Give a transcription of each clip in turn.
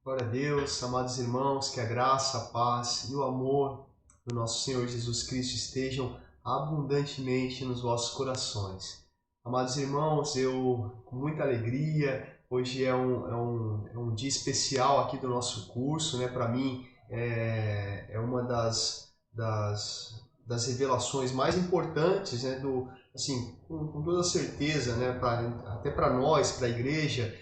Glória a Deus, amados irmãos, que a graça, a paz e o amor do nosso Senhor Jesus Cristo estejam abundantemente nos vossos corações. Amados irmãos, eu com muita alegria, hoje é um dia especial aqui do nosso curso, né? Para mim é uma das revelações mais importantes, né? Assim, com toda certeza, né? Até para nós, para a igreja,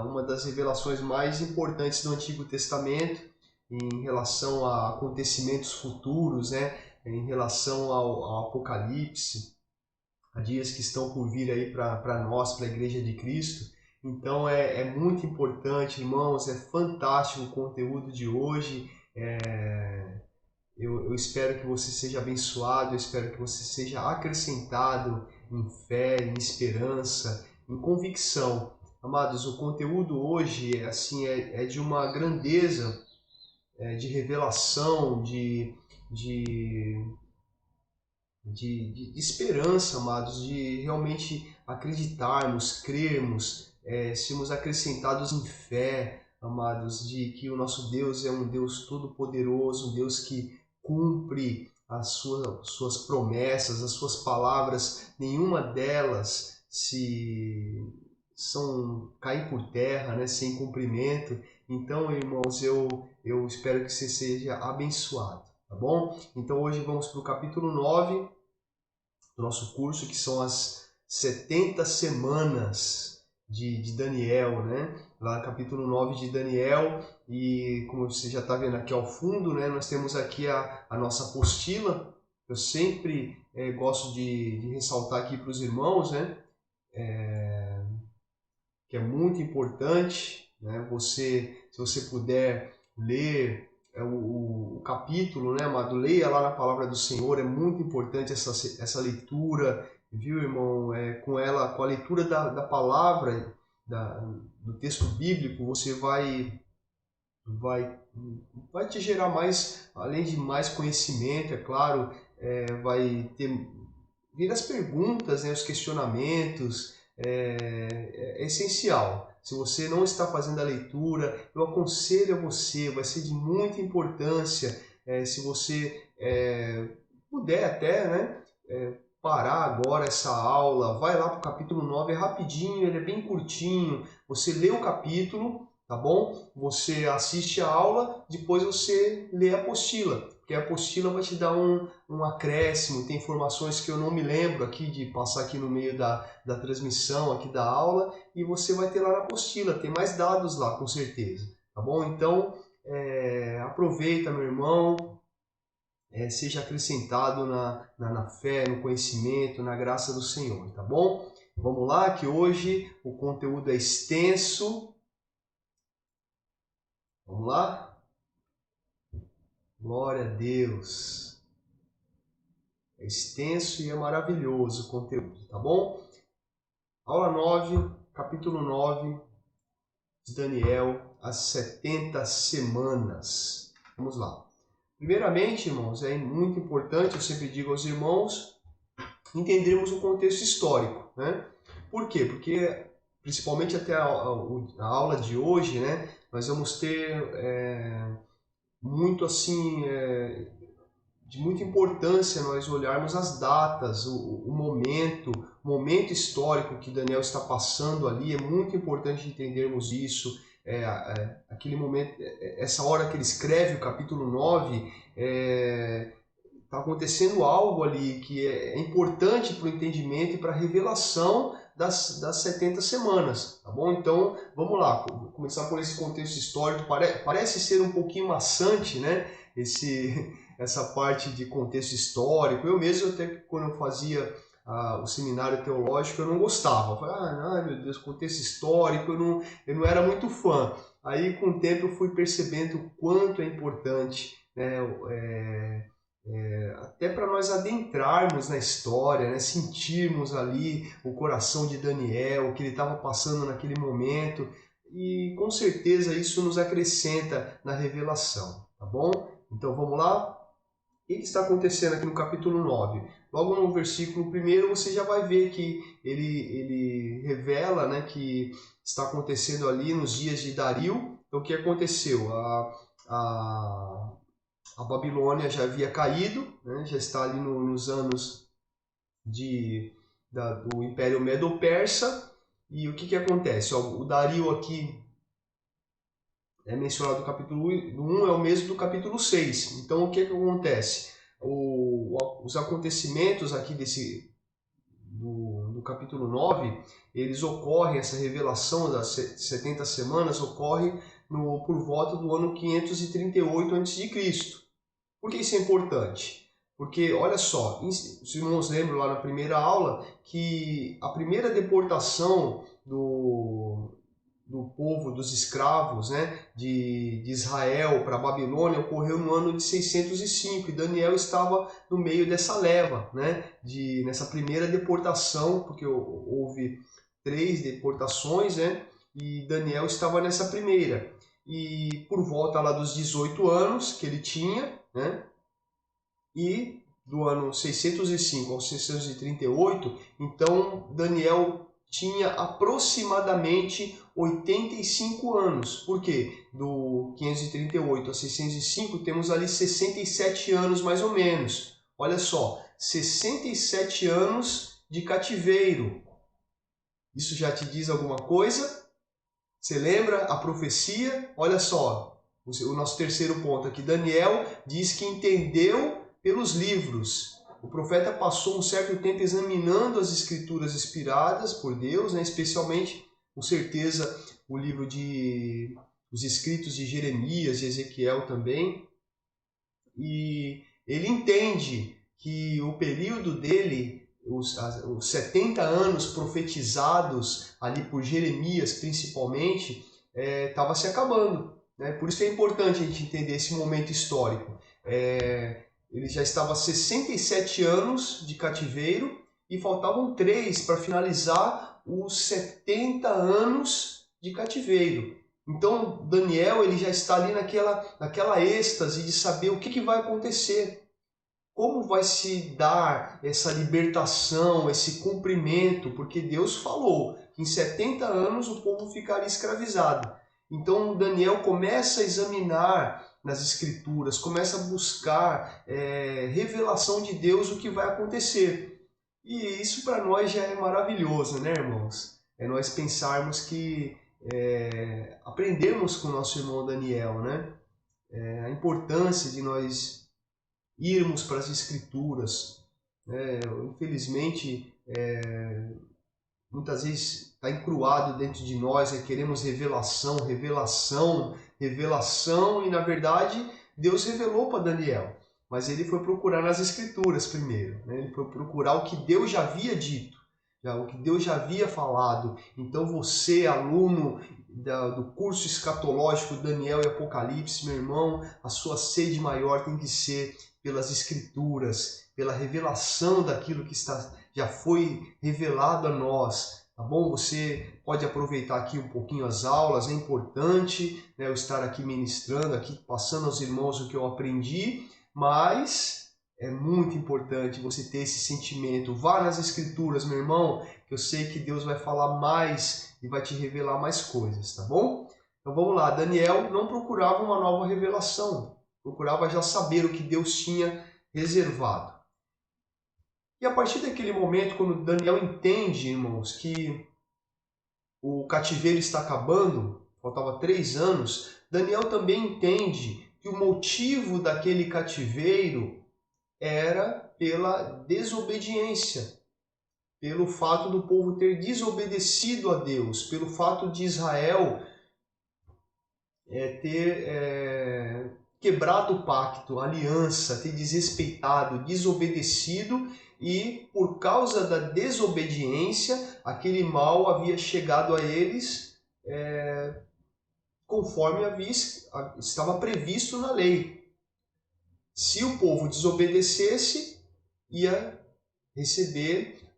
uma das revelações mais importantes do Antigo Testamento em relação a acontecimentos futuros, né? Em relação ao Apocalipse, a dias que estão por vir aí para nós, para a Igreja de Cristo. Então é muito importante, irmãos, é fantástico o conteúdo de hoje. Eu espero que você seja abençoado, eu espero que você seja acrescentado em fé, em esperança, em convicção. Amados, o conteúdo hoje é de uma grandeza, de revelação, de, de esperança, amados, de realmente acreditarmos, crermos, sermos acrescentados em fé, amados, de que o nosso Deus é um Deus todo-poderoso, um Deus que cumpre as suas promessas, as suas palavras, nenhuma delas se caem por terra, né, sem cumprimento. Então, irmãos, eu espero que você seja abençoado, tá bom? Então hoje vamos para o capítulo 9 do nosso curso, que são as 70 semanas de Daniel, né? Lá no capítulo 9 de Daniel, e como você já está vendo aqui ao fundo, né? Nós temos aqui a nossa apostila. Eu sempre gosto de ressaltar aqui para os irmãos, né? Que é muito importante, né? Se você puder ler o capítulo, né, amado? Leia lá na palavra do Senhor, é muito importante essa leitura, viu, irmão? Com a leitura da palavra, do texto bíblico, você vai, vai te gerar mais, além de mais conhecimento, é claro, vai ter vir as perguntas, né, os questionamentos, é essencial. Se você não está fazendo a leitura, eu aconselho a você, vai ser de muita importância, se você puder até, né, parar agora essa aula, vai lá para o capítulo 9, é rapidinho, ele é bem curtinho, você lê o capítulo, tá bom? Você assiste a aula, depois você lê a apostila, porque a apostila vai te dar um acréscimo, tem informações que eu não me lembro aqui de passar aqui no meio da transmissão aqui da aula, e você vai ter lá na apostila, tem mais dados lá com certeza, tá bom? Então aproveita, meu irmão, seja acrescentado na fé, no conhecimento, na graça do Senhor, tá bom? Vamos lá, que hoje o conteúdo é extenso. Vamos lá? Glória a Deus. É extenso e é maravilhoso o conteúdo, tá bom? Aula 9, capítulo 9 de Daniel, as 70 semanas. Vamos lá. Primeiramente, irmãos, é muito importante, eu sempre digo aos irmãos, entendermos o contexto histórico, né? Por quê? Porque, principalmente até a aula de hoje, né, nós vamos ter muito assim, de muita importância nós olharmos as datas, o momento histórico que Daniel está passando ali, é muito importante entendermos isso. Aquele momento, essa hora que ele escreve o capítulo 9, está acontecendo algo ali que é importante para o entendimento e para a revelação das 70 semanas, tá bom? Então, vamos lá, começar por esse contexto histórico. Parece ser um pouquinho maçante, né? Essa parte de contexto histórico. Eu mesmo, até quando eu fazia o seminário teológico, eu não gostava. Eu falei, meu Deus, contexto histórico, eu não era muito fã. Aí, com o tempo, eu fui percebendo o quanto é importante, né? Até para nós adentrarmos na história, né? Sentirmos ali o coração de Daniel, o que ele estava passando naquele momento, e com certeza isso nos acrescenta na revelação, tá bom? Então vamos lá? O que está acontecendo aqui no capítulo 9? Logo no versículo 1 você já vai ver que ele revela, né, que está acontecendo ali nos dias de Dario, Então o que aconteceu? A Babilônia já havia caído, né? Já está ali nos anos do Império Medo-Persa. E o que acontece? O Dario aqui é mencionado no capítulo 1, é o mesmo do capítulo 6. Então o que acontece? Os acontecimentos aqui do capítulo 9, eles ocorrem, essa revelação das 70 semanas ocorre por volta do ano 538 a.C. Por que isso é importante? Porque, olha só, os irmãos lembram lá na primeira aula que a primeira deportação do povo, dos escravos, né, de Israel para a Babilônia ocorreu no ano de 605 e Daniel estava no meio dessa leva, né, nessa primeira deportação, porque houve 3 deportações, né, e Daniel estava nessa primeira. E por volta lá dos 18 anos que ele tinha, né, e do ano 605 ao 638, então Daniel tinha aproximadamente 85 anos. Por quê? Do 538 a 605 temos ali 67 anos mais ou menos. Olha só, 67 anos de cativeiro. Isso já te diz alguma coisa? Você lembra a profecia? Olha só, o nosso terceiro ponto aqui. Daniel diz que entendeu pelos livros. O profeta passou um certo tempo examinando as escrituras inspiradas por Deus, né? Especialmente, com certeza, o livro os escritos de Jeremias e Ezequiel também. E ele entende que o período dele, os 70 anos profetizados ali por Jeremias principalmente, estava se acabando, né? Por isso que é importante a gente entender esse momento histórico. Ele já estava há 67 anos de cativeiro e faltavam 3 para finalizar os 70 anos de cativeiro. Então Daniel ele já está ali naquela êxtase de saber o que vai acontecer. Como vai se dar essa libertação, esse cumprimento? Porque Deus falou que em 70 anos o povo ficaria escravizado. Então Daniel começa a examinar nas escrituras, começa a buscar revelação de Deus o que vai acontecer. E isso para nós já é maravilhoso, né, irmãos? É nós pensarmos que aprendermos com o nosso irmão Daniel, né? A importância de nós irmos para as escrituras. Infelizmente, muitas vezes está encruado dentro de nós, queremos revelação, revelação, revelação, e na verdade Deus revelou para Daniel, mas ele foi procurar nas escrituras primeiro, né? Ele foi procurar o que Deus já havia dito, o que Deus já havia falado. Então você, aluno do curso escatológico Daniel e Apocalipse, meu irmão, a sua sede maior tem que ser pelas escrituras, pela revelação daquilo que já foi revelado a nós, tá bom? Você pode aproveitar aqui um pouquinho as aulas, é importante, né, eu estar aqui ministrando, aqui passando aos irmãos o que eu aprendi, mas é muito importante você ter esse sentimento. Vá nas escrituras, meu irmão, que eu sei que Deus vai falar mais e vai te revelar mais coisas, tá bom? Então vamos lá, Daniel não procurava uma nova revelação, procurava já saber o que Deus tinha reservado. E a partir daquele momento, quando Daniel entende, irmãos, que o cativeiro está acabando, faltava 3 anos, Daniel também entende que o motivo daquele cativeiro era pela desobediência, pelo fato do povo ter desobedecido a Deus, pelo fato de Israel ter quebrado o pacto, a aliança, ter desrespeitado, desobedecido, e por causa da desobediência, aquele mal havia chegado a eles conforme estava previsto na lei. Se o povo desobedecesse, ia receber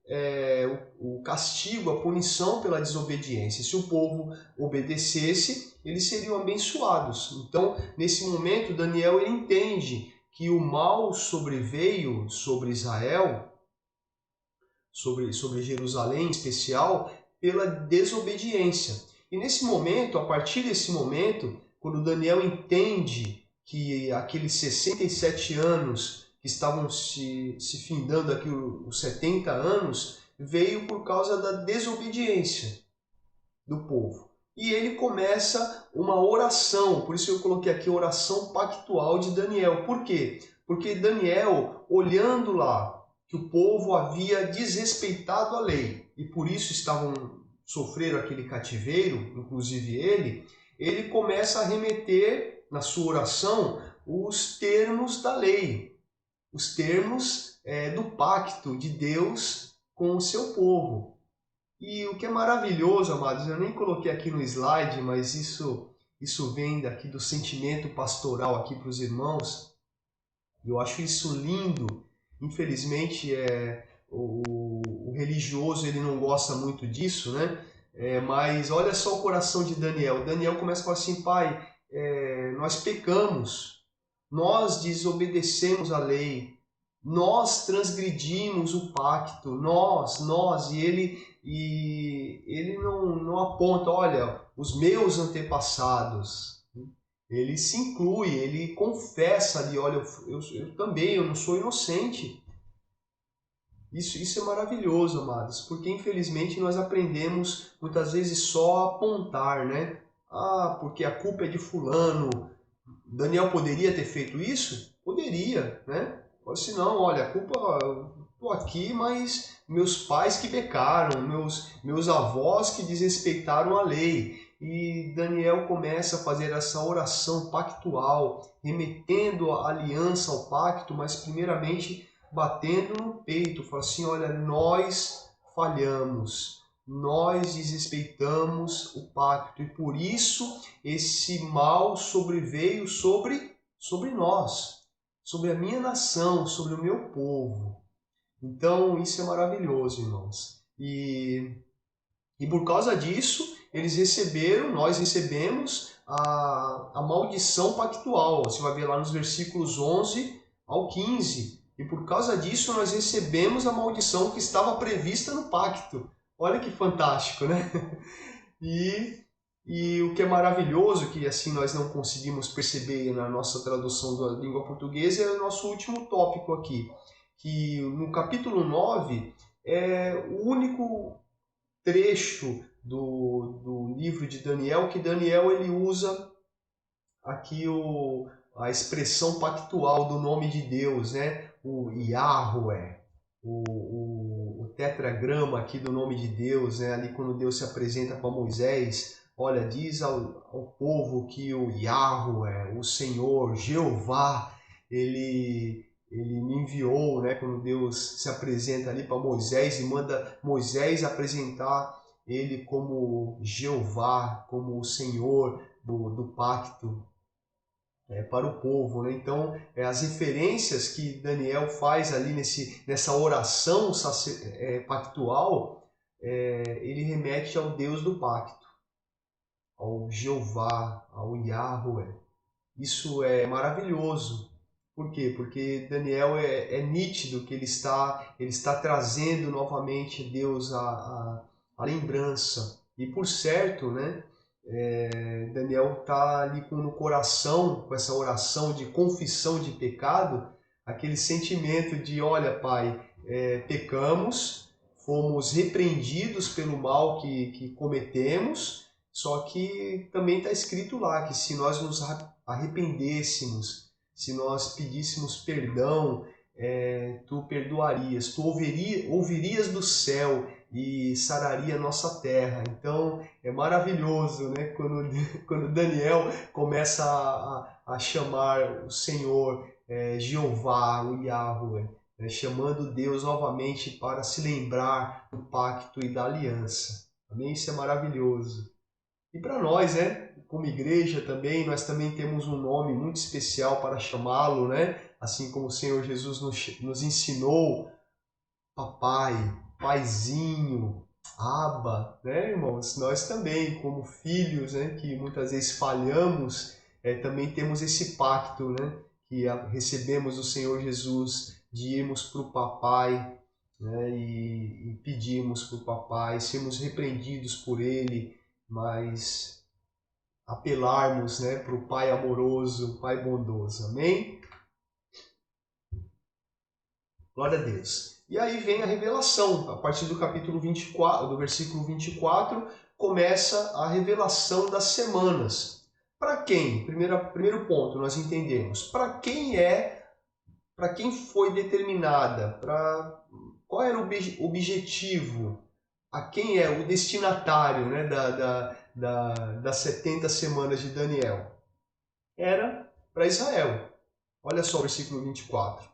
o castigo, a punição pela desobediência. Se o povo obedecesse, eles seriam abençoados. Então, nesse momento, Daniel ele entende que o mal sobreveio sobre Israel, sobre Jerusalém em especial, pela desobediência. E nesse momento, a partir desse momento, quando Daniel entende que aqueles 67 anos que estavam se findando aqui, os 70 anos, veio por causa da desobediência do povo. E ele começa uma oração, por isso eu coloquei aqui a oração pactual de Daniel. Por quê? Porque Daniel, olhando lá que o povo havia desrespeitado a lei e por isso sofreram aquele cativeiro, inclusive ele começa a remeter na sua oração os termos da lei, os termos do pacto de Deus com o seu povo. E o que é maravilhoso, amados, eu nem coloquei aqui no slide, mas isso vem daqui do sentimento pastoral aqui para os irmãos. E eu acho isso lindo. Infelizmente, o religioso ele não gosta muito disso, né? Mas olha só o coração de Daniel. Daniel começa a falar assim, pai, nós pecamos, nós desobedecemos a lei, nós transgredimos o pacto, nós, e ele não aponta, olha, os meus antepassados. Ele se inclui, ele confessa ali, olha, eu também, eu não sou inocente. Isso é maravilhoso, amados, porque infelizmente nós aprendemos muitas vezes só a apontar, né? Ah, porque a culpa é de fulano. Daniel poderia ter feito isso? Poderia, né? Ou se não, olha, a culpa, estou aqui, mas meus pais que pecaram, meus avós que desrespeitaram a lei. E Daniel começa a fazer essa oração pactual, remetendo a aliança ao pacto, mas primeiramente batendo no peito, fala assim, olha, nós falhamos, nós desrespeitamos o pacto e por isso esse mal sobreveio sobre nós, sobre a minha nação, sobre o meu povo. Então isso é maravilhoso, irmãos. E por causa disso, nós recebemos a maldição pactual. Você vai ver lá nos versículos 11 ao 15. E por causa disso nós recebemos a maldição que estava prevista no pacto. Olha que fantástico, né? E o que é maravilhoso, que assim nós não conseguimos perceber na nossa tradução da língua portuguesa, é o nosso último tópico aqui. Que no capítulo 9 é o único trecho do livro de Daniel que Daniel ele usa aqui a expressão pactual do nome de Deus, né? O Yahweh, o tetragrama aqui do nome de Deus, né? Ali quando Deus se apresenta para Moisés, olha, diz ao povo que o Yahweh, o Senhor, Jeová, ele me enviou, né? Quando Deus se apresenta ali para Moisés e manda Moisés apresentar ele como Jeová, como o Senhor do pacto para o povo, né? Então, as referências que Daniel faz ali nessa oração pactual, ele remete ao Deus do pacto, ao Jeová, ao Yahweh. Isso é maravilhoso. Por quê? Porque Daniel é nítido que ele está trazendo novamente Deus a lembrança. E por certo, né? Daniel está ali no coração, com essa oração de confissão de pecado, aquele sentimento de, olha, Pai, pecamos, fomos repreendidos pelo mal que cometemos, só que também está escrito lá que se nós nos arrependêssemos, se nós pedíssemos perdão, tu perdoarias, tu ouvirias do céu e sararia a nossa terra. Então é maravilhoso, né? Quando Daniel começa a chamar o Senhor Jeová, o Yahweh, né? Chamando Deus novamente para se lembrar do pacto e da aliança. Amém? Isso é maravilhoso. E para nós, né? Como igreja também, nós também temos um nome muito especial para chamá-lo, né? Assim como o Senhor Jesus nos ensinou, papai, paizinho, Abba, né, irmãos? Nós também, como filhos, né, que muitas vezes falhamos, também temos esse pacto, né, que recebemos do Senhor Jesus de irmos para o papai, né, e pedirmos para o papai, sermos repreendidos por ele, mas apelarmos, né, para o Pai amoroso, Pai bondoso. Amém? Glória a Deus. E aí vem a revelação. A partir do capítulo 24, do versículo 24, começa a revelação das semanas. Para quem? Primeiro ponto, nós entendemos. Para quem foi determinada? Qual era o objetivo? A quem é o destinatário, né, das 70 semanas de Daniel? Era para Israel. Olha só o versículo 24.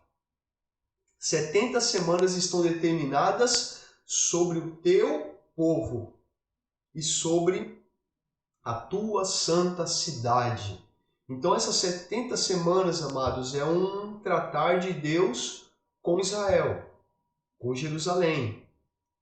70 semanas estão determinadas sobre o teu povo e sobre a tua santa cidade. Então essas 70 semanas, amados, é um tratar de Deus com Israel, com Jerusalém.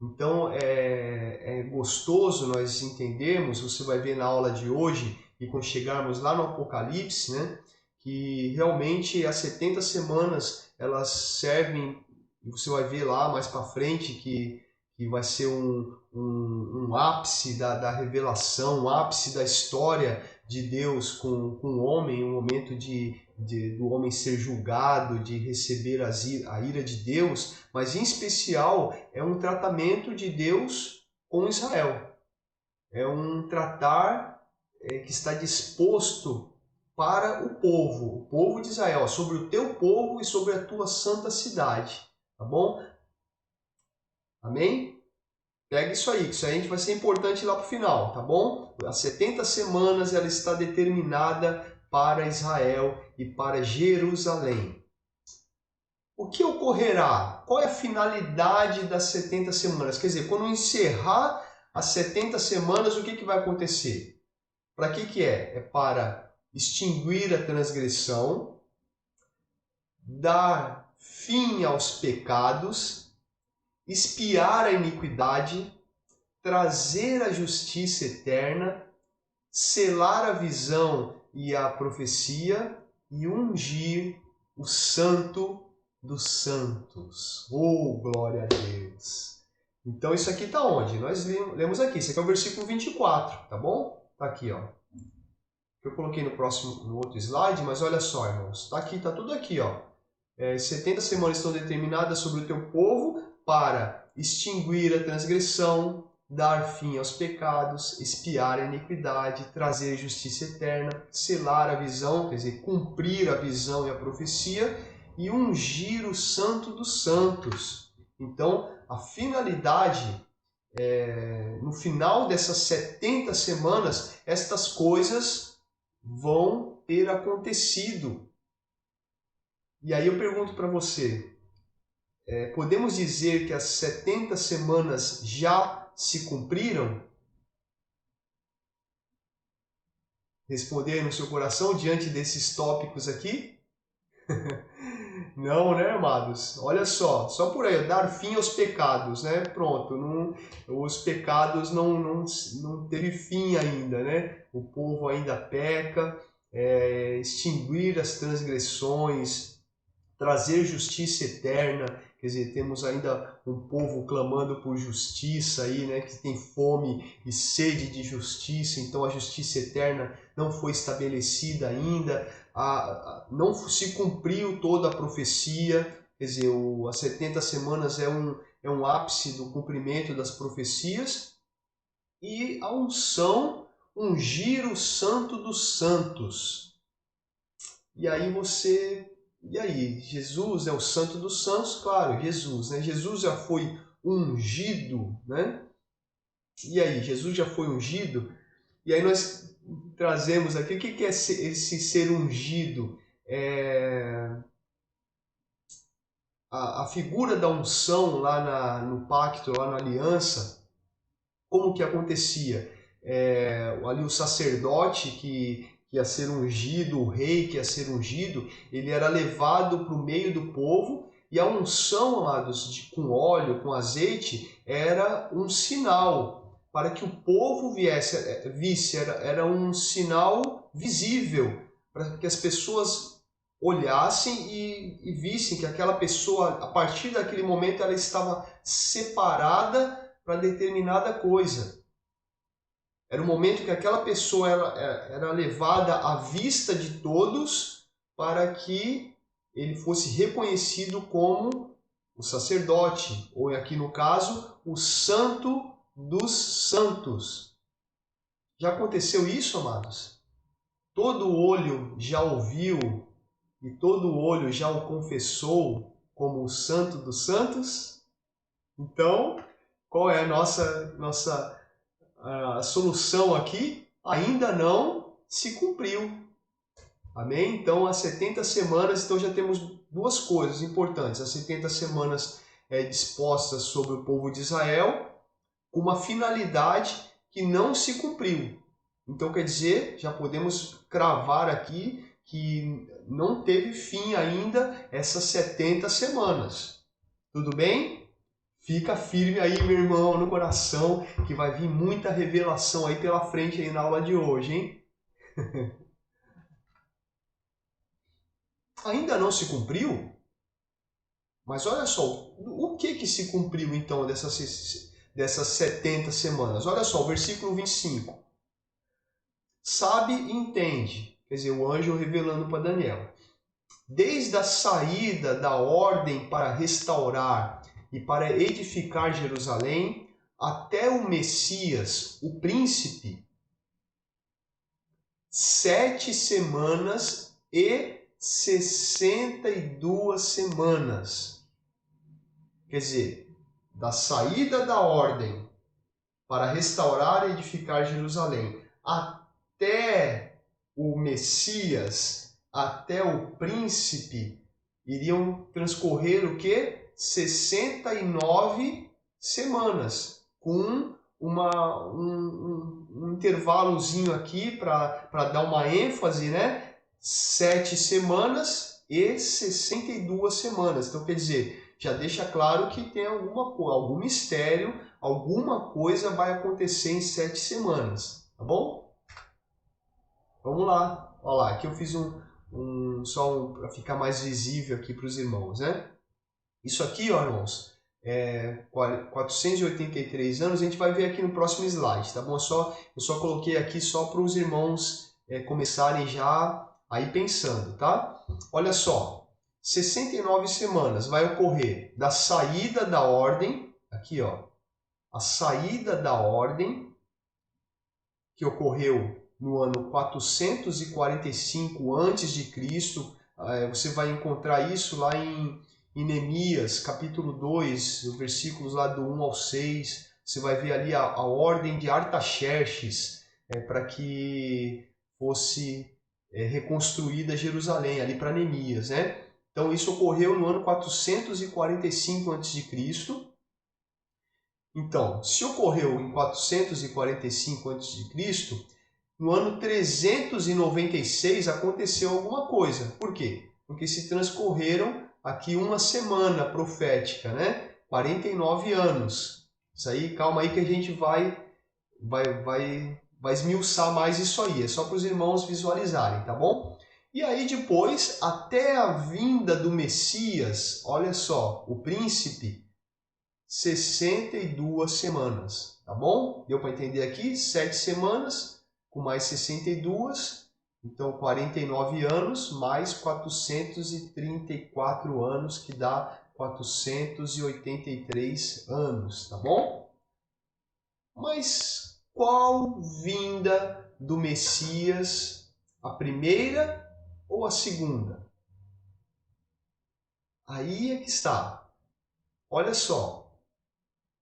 Então é gostoso nós entendermos, você vai ver na aula de hoje, e quando chegarmos lá no Apocalipse, né, que realmente as 70 semanas elas servem, você vai ver lá mais para frente que vai ser um ápice da revelação, um ápice da história de Deus com o homem, um momento do homem ser julgado, de receber a ira de Deus, mas em especial é um tratamento de Deus com Israel. É um tratar que está disposto para o povo de Israel, sobre o teu povo e sobre a tua santa cidade, tá bom? Amém? Pega isso aí, que isso aí a gente vai ser importante lá para o final, tá bom? As 70 semanas ela está determinada para Israel e para Jerusalém. O que ocorrerá? Qual é a finalidade das 70 semanas? Quer dizer, quando encerrar as 70 semanas, o que vai acontecer? Para que é? É para extinguir a transgressão, dar fim aos pecados, expiar a iniquidade, trazer a justiça eterna, selar a visão e a profecia e ungir o santo dos santos. Oh, glória a Deus! Então isso aqui está onde? Nós lemos aqui, isso aqui é o versículo 24, tá bom? Tá aqui, ó. Eu coloquei no outro slide, mas olha só, irmãos. Tá aqui, tá tudo aqui, ó. 70 semanas estão determinadas sobre o teu povo para extinguir a transgressão, dar fim aos pecados, expiar a iniquidade, trazer justiça eterna, selar a visão, quer dizer, cumprir a visão e a profecia, e ungir o santo dos santos. Então, a finalidade, no final dessas 70 semanas, estas coisas vão ter acontecido. E aí eu pergunto para você, podemos dizer que as 70 semanas já se cumpriram? Responder no seu coração diante desses tópicos aqui? Não, né, amados? Olha só por aí, dar fim aos pecados, né? Pronto, os pecados não teve fim ainda, né? O povo ainda peca, extinguir as transgressões, trazer justiça eterna, quer dizer, temos ainda um povo clamando por justiça aí, né, que tem fome e sede de justiça, então a justiça eterna não foi estabelecida ainda, não se cumpriu toda a profecia, quer dizer, as 70 semanas é um ápice do cumprimento das profecias, e a unção, ungir o santo dos santos. E aí, Jesus é o santo dos santos? Claro, Jesus, né? Jesus já foi ungido, né? E aí, Jesus já foi ungido? E aí nós trazemos aqui, o que é esse ser ungido? A figura da unção lá no pacto, lá na aliança, como que acontecia? Ali o sacerdote que ia ser ungido, o rei que ia ser ungido, ele era levado para o meio do povo, e a unção, amados, com óleo, com azeite, era um sinal para que o povo visse, era um sinal visível, para que as pessoas olhassem e vissem que aquela pessoa, a partir daquele momento, ela estava separada para determinada coisa. Era o momento que aquela pessoa era levada à vista de todos para que ele fosse reconhecido como o sacerdote, ou aqui no caso, o santo dos santos. Já aconteceu isso, amados? Todo olho já ouviu e todo olho já o confessou como o santo dos santos? Então, qual é a nossa solução aqui? Ainda não se cumpriu. Amém? Então, as 70 semanas, então já temos duas coisas importantes. As 70 semanas dispostas sobre o povo de Israel, com uma finalidade que não se cumpriu. Então, quer dizer, já podemos cravar aqui que não teve fim ainda essas 70 semanas. Tudo bem? Fica firme aí, meu irmão, no coração, que vai vir muita revelação aí pela frente aí na aula de hoje, hein? Ainda não se cumpriu? Mas olha só, o que se cumpriu então dessas 70 semanas? Olha só, o versículo 25. Sabe e entende, quer dizer, o anjo revelando para Daniel. Desde a saída da ordem para restaurar e para edificar Jerusalém, até o Messias, o príncipe, 7 semanas e 62 semanas. Quer dizer, da saída da ordem para restaurar e edificar Jerusalém, até o Messias, até o príncipe, iriam transcorrer o quê? 69 semanas, com um intervalozinho aqui para dar uma ênfase, né? 7 semanas e 62 semanas. Então, quer dizer, já deixa claro que tem algum mistério, alguma coisa vai acontecer em 7 semanas, tá bom? Vamos lá. Olha lá, aqui eu fiz para ficar mais visível aqui para os irmãos, né? Isso aqui, ó, irmãos, 483 anos, a gente vai ver aqui no próximo slide, tá bom? Eu só coloquei aqui só para os irmãos começarem já a ir pensando, tá? Olha só, 69 semanas vai ocorrer da saída da ordem, aqui ó, a saída da ordem, que ocorreu no ano 445 a.C., você vai encontrar isso lá em Neemias, capítulo 2, versículos lá do 1 ao 6, você vai ver ali a ordem de Artaxerxes para que fosse reconstruída Jerusalém, ali para Neemias, né? Então isso ocorreu no ano 445 a.C., Então, se ocorreu em 445 a.C., no ano 396 aconteceu alguma coisa. Por quê? Porque se transcorreram aqui uma semana profética, né? 49 anos. Isso aí, calma aí que a gente vai esmiuçar mais isso aí. É só para os irmãos visualizarem, tá bom? E aí depois, até a vinda do Messias, olha só, o príncipe, 62 semanas, tá bom? Deu para entender aqui? 7 semanas com mais 62, então 49 anos mais 434 anos, que dá 483 anos, tá bom? Mas qual vinda do Messias, a primeira ou a segunda? Aí é que está. Olha só.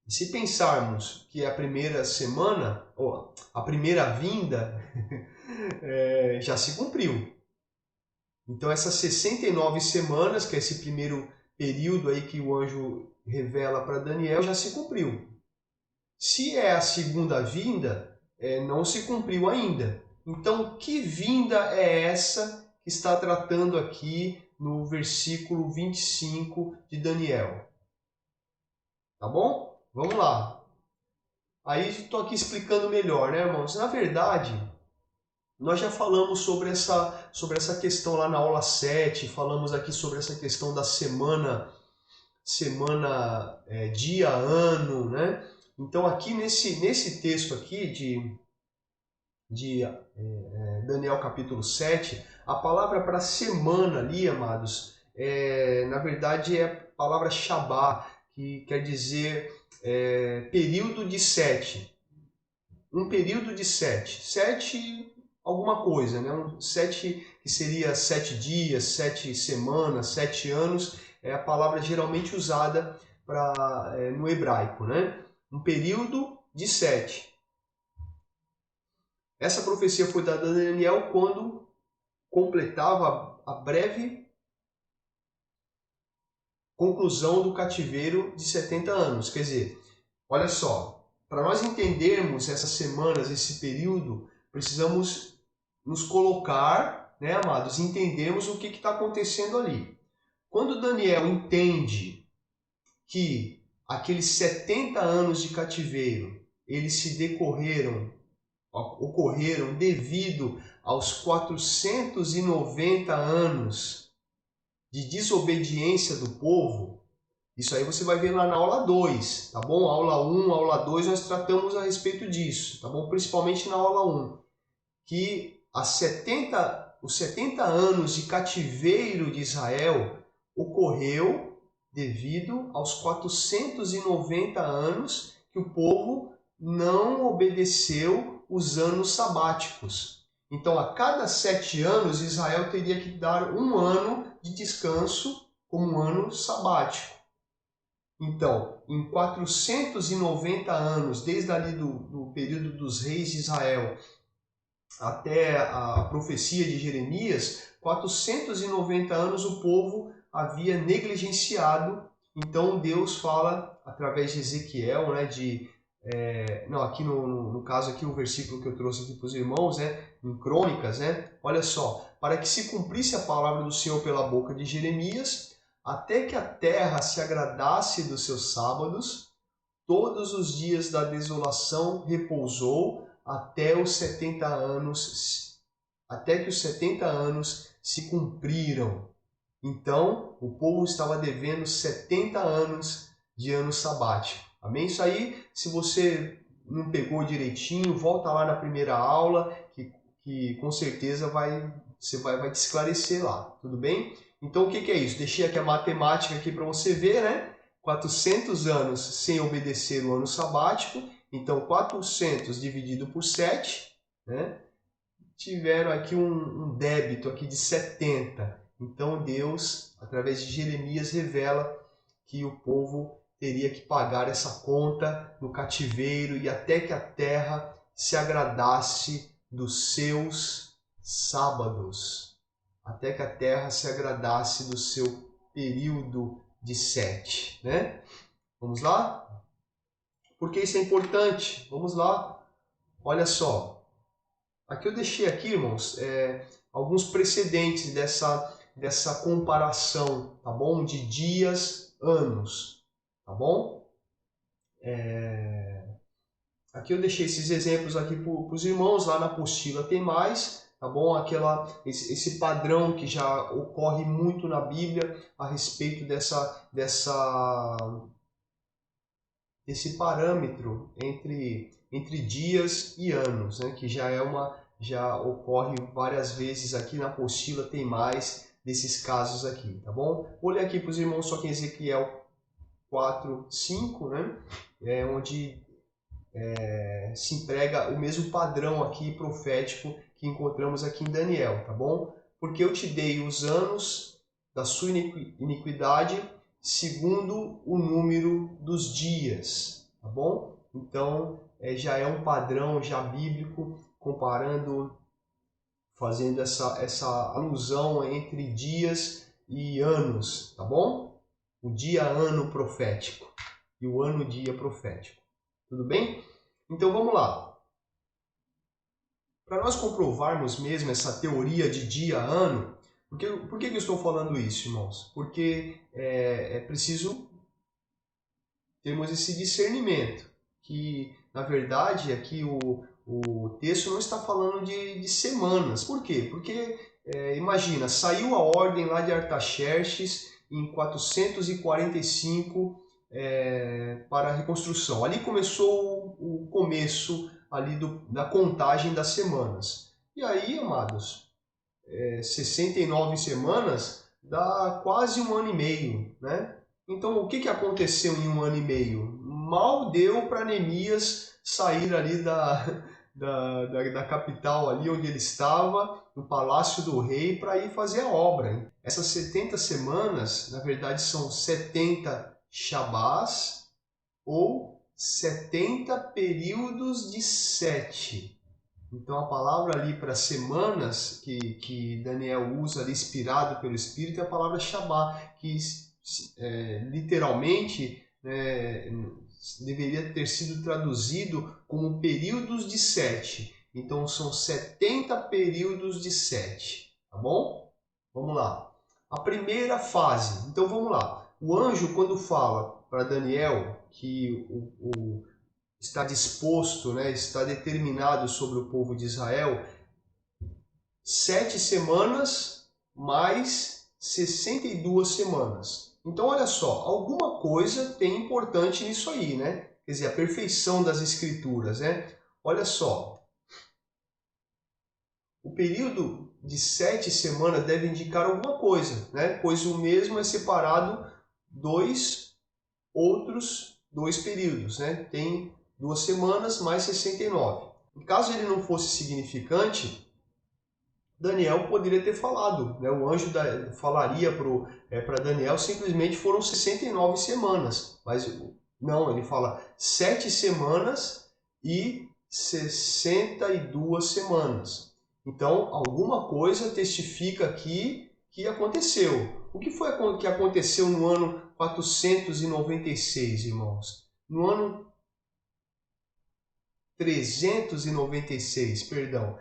Se pensarmos que a primeira semana, ou a primeira vinda, já se cumpriu. Então essas 69 semanas, que é esse primeiro período aí que o anjo revela para Daniel, já se cumpriu. Se é a segunda vinda, não se cumpriu ainda. Então, que vinda é essa que está tratando aqui no versículo 25 de Daniel? Tá bom? Vamos lá. Aí estou aqui explicando melhor, né, irmãos? Na verdade, nós já falamos sobre essa questão lá na aula 7, falamos aqui sobre essa questão da semana, dia, ano, né? Então aqui nesse texto aqui de Daniel capítulo 7, a palavra para semana ali, amados, na verdade é a palavra Shabá, que quer dizer período de 7. Um período de 7. 7 alguma coisa, né? 7 que seria 7 dias, 7 semanas, 7 anos, é a palavra geralmente usada no hebraico, né? Um período de 7. Essa profecia foi dada a Daniel quando completava a breve conclusão do cativeiro de 70 anos. Quer dizer, olha só, para nós entendermos essas semanas, esse período, precisamos nos colocar, né, amados, entendermos o que está acontecendo ali. Quando Daniel entende que aqueles 70 anos de cativeiro, eles ocorreram devido aos 490 anos de desobediência do povo, isso aí você vai ver lá na aula 2, tá bom? Aula 1, aula 2, nós tratamos a respeito disso, tá bom? Principalmente na aula 1, que os 70 anos de cativeiro de Israel ocorreu devido aos 490 anos que o povo não obedeceu os anos sabáticos. Então, a cada 7 anos, Israel teria que dar um ano de descanso como um ano sabático. Então, em 490 anos, desde ali do período dos reis de Israel até a profecia de Jeremias, 490 anos o povo havia negligenciado. Então Deus fala através de Ezequiel, né, aqui no caso aqui o versículo que eu trouxe aqui para os irmãos, né, em Crônicas, né, olha só, para que se cumprisse a palavra do Senhor pela boca de Jeremias, até que a terra se agradasse dos seus sábados, todos os dias da desolação repousou até que os 70 anos se cumpriram. Então, o povo estava devendo 70 anos de ano sabático. Amém? Isso aí, se você não pegou direitinho, volta lá na primeira aula, que com certeza vai te esclarecer lá. Tudo bem? Então, o que é isso? Deixei aqui a matemática aqui para você ver, né? 400 anos sem obedecer o ano sabático. Então, 400 dividido por 7, né? Tiveram aqui um débito aqui de 70. Então Deus, através de Jeremias, revela que o povo teria que pagar essa conta no cativeiro e até que a terra se agradasse dos seus sábados. Até que a terra se agradasse do seu período de 7, né? Vamos lá? Porque isso é importante. Vamos lá. Olha só. Aqui eu deixei aqui, irmãos, alguns precedentes dessa comparação, tá bom? De dias, anos, tá bom? Aqui eu deixei esses exemplos aqui para os irmãos, lá na apostila tem mais, tá bom? Esse padrão que já ocorre muito na Bíblia a respeito desse parâmetro entre dias e anos, né? Que já ocorre várias vezes aqui na apostila, tem mais desses casos aqui, tá bom? Vou ler aqui para os irmãos só que em Ezequiel 4, 5, né? Onde se emprega o mesmo padrão aqui profético que encontramos aqui em Daniel, tá bom? Porque eu te dei os anos da sua iniquidade segundo o número dos dias, tá bom? Então, já é um padrão já bíblico, comparando, fazendo essa alusão entre dias e anos, tá bom? O dia-ano profético e o ano-dia profético. Tudo bem? Então, vamos lá. Para nós comprovarmos mesmo essa teoria de dia-ano, por que eu estou falando isso, irmãos? Porque é preciso termos esse discernimento, que na verdade aqui o texto não está falando de semanas. Por quê? Porque, imagina, saiu a ordem lá de Artaxerxes em 445 para a reconstrução. Ali começou o começo ali da contagem das semanas. E aí, amados, 69 semanas dá quase 1 ano e meio, né? Então, o que aconteceu em 1 ano e meio? Mal deu para Neemias sair ali da capital, ali onde ele estava, no palácio do rei, para ir fazer a obra, hein? Essas 70 semanas, na verdade, são 70 Shabás ou 70 períodos de 7. Então, a palavra ali para semanas que Daniel usa ali, inspirado pelo Espírito, é a palavra Shabá, que literalmente deveria ter sido traduzido como períodos de 7. Então, são 70 períodos de 7. Tá bom? Vamos lá. A primeira fase. Então, vamos lá. O anjo, quando fala para Daniel que está disposto, né, está determinado sobre o povo de Israel, 7 semanas mais 62 semanas. Então, olha só, alguma coisa tem importante nisso aí, né? Quer dizer, a perfeição das escrituras, né? Olha só, o período de 7 semanas deve indicar alguma coisa, né? Pois o mesmo é separado outros 2 períodos, né? Tem 2 semanas mais 69. Em caso ele não fosse significante, Daniel poderia ter falado, né? O anjo falaria para Daniel, simplesmente foram 69 semanas. Mas não, ele fala 7 semanas e 62 semanas. Então, alguma coisa testifica aqui que aconteceu. O que foi que aconteceu no ano 496, irmãos? No ano 396, perdão,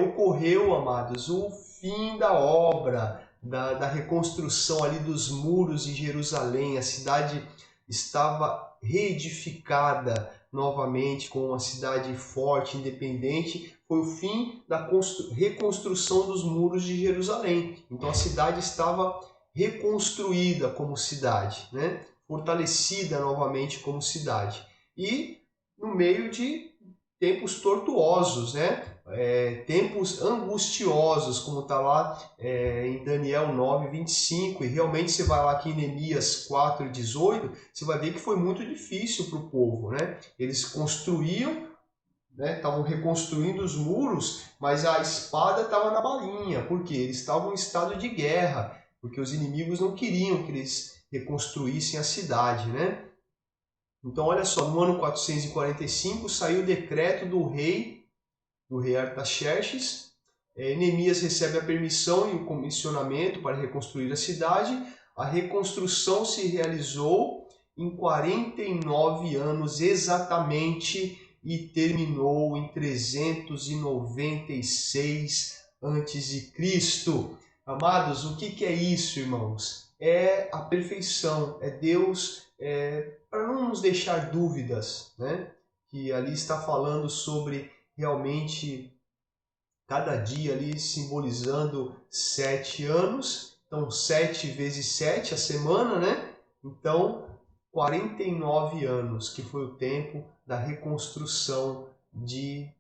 ocorreu, amados, o fim da obra, da reconstrução ali dos muros de Jerusalém. A cidade estava reedificada novamente com uma cidade forte, independente. Foi o fim da reconstrução dos muros de Jerusalém. Então a cidade estava reconstruída como cidade, né? Fortalecida novamente como cidade. E no meio de tempos tortuosos, né? Tempos angustiosos, como está lá em Daniel 9:25, e realmente você vai lá aqui em Neemias 4:18, você vai ver que foi muito difícil para o povo, né? Eles construíam, né? Estavam reconstruindo os muros, mas a espada estava na balinha, porque eles estavam em estado de guerra, porque os inimigos não queriam que eles reconstruíssem a cidade, né? Então, olha só, no ano 445 saiu o decreto do rei Artaxerxes. Neemias recebe a permissão e o comissionamento para reconstruir a cidade. A reconstrução se realizou em 49 anos exatamente e terminou em 396 a.C. Amados, o que é isso, irmãos? É a perfeição, é Deus, para não nos deixar dúvidas, né? Que ali está falando sobre realmente cada dia ali simbolizando 7 anos, então 7 vezes 7 a semana, né? Então 49 anos, que foi o tempo da reconstrução de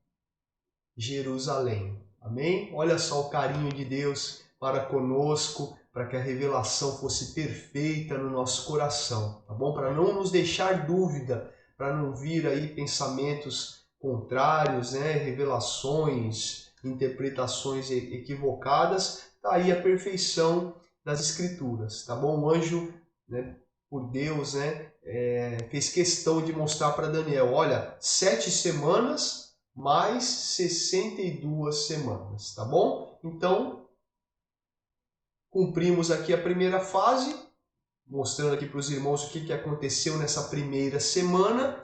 Jerusalém. Amém? Olha só o carinho de Deus para conosco, para que a revelação fosse perfeita no nosso coração, tá bom? Para não nos deixar dúvida, para não vir aí pensamentos contrários, né? Revelações, interpretações equivocadas, tá aí a perfeição das Escrituras, tá bom? O anjo, né, por Deus, né, fez questão de mostrar para Daniel, olha, 7 semanas mais 62 semanas, tá bom? Então, cumprimos aqui a primeira fase, mostrando aqui para os irmãos o que aconteceu nessa primeira semana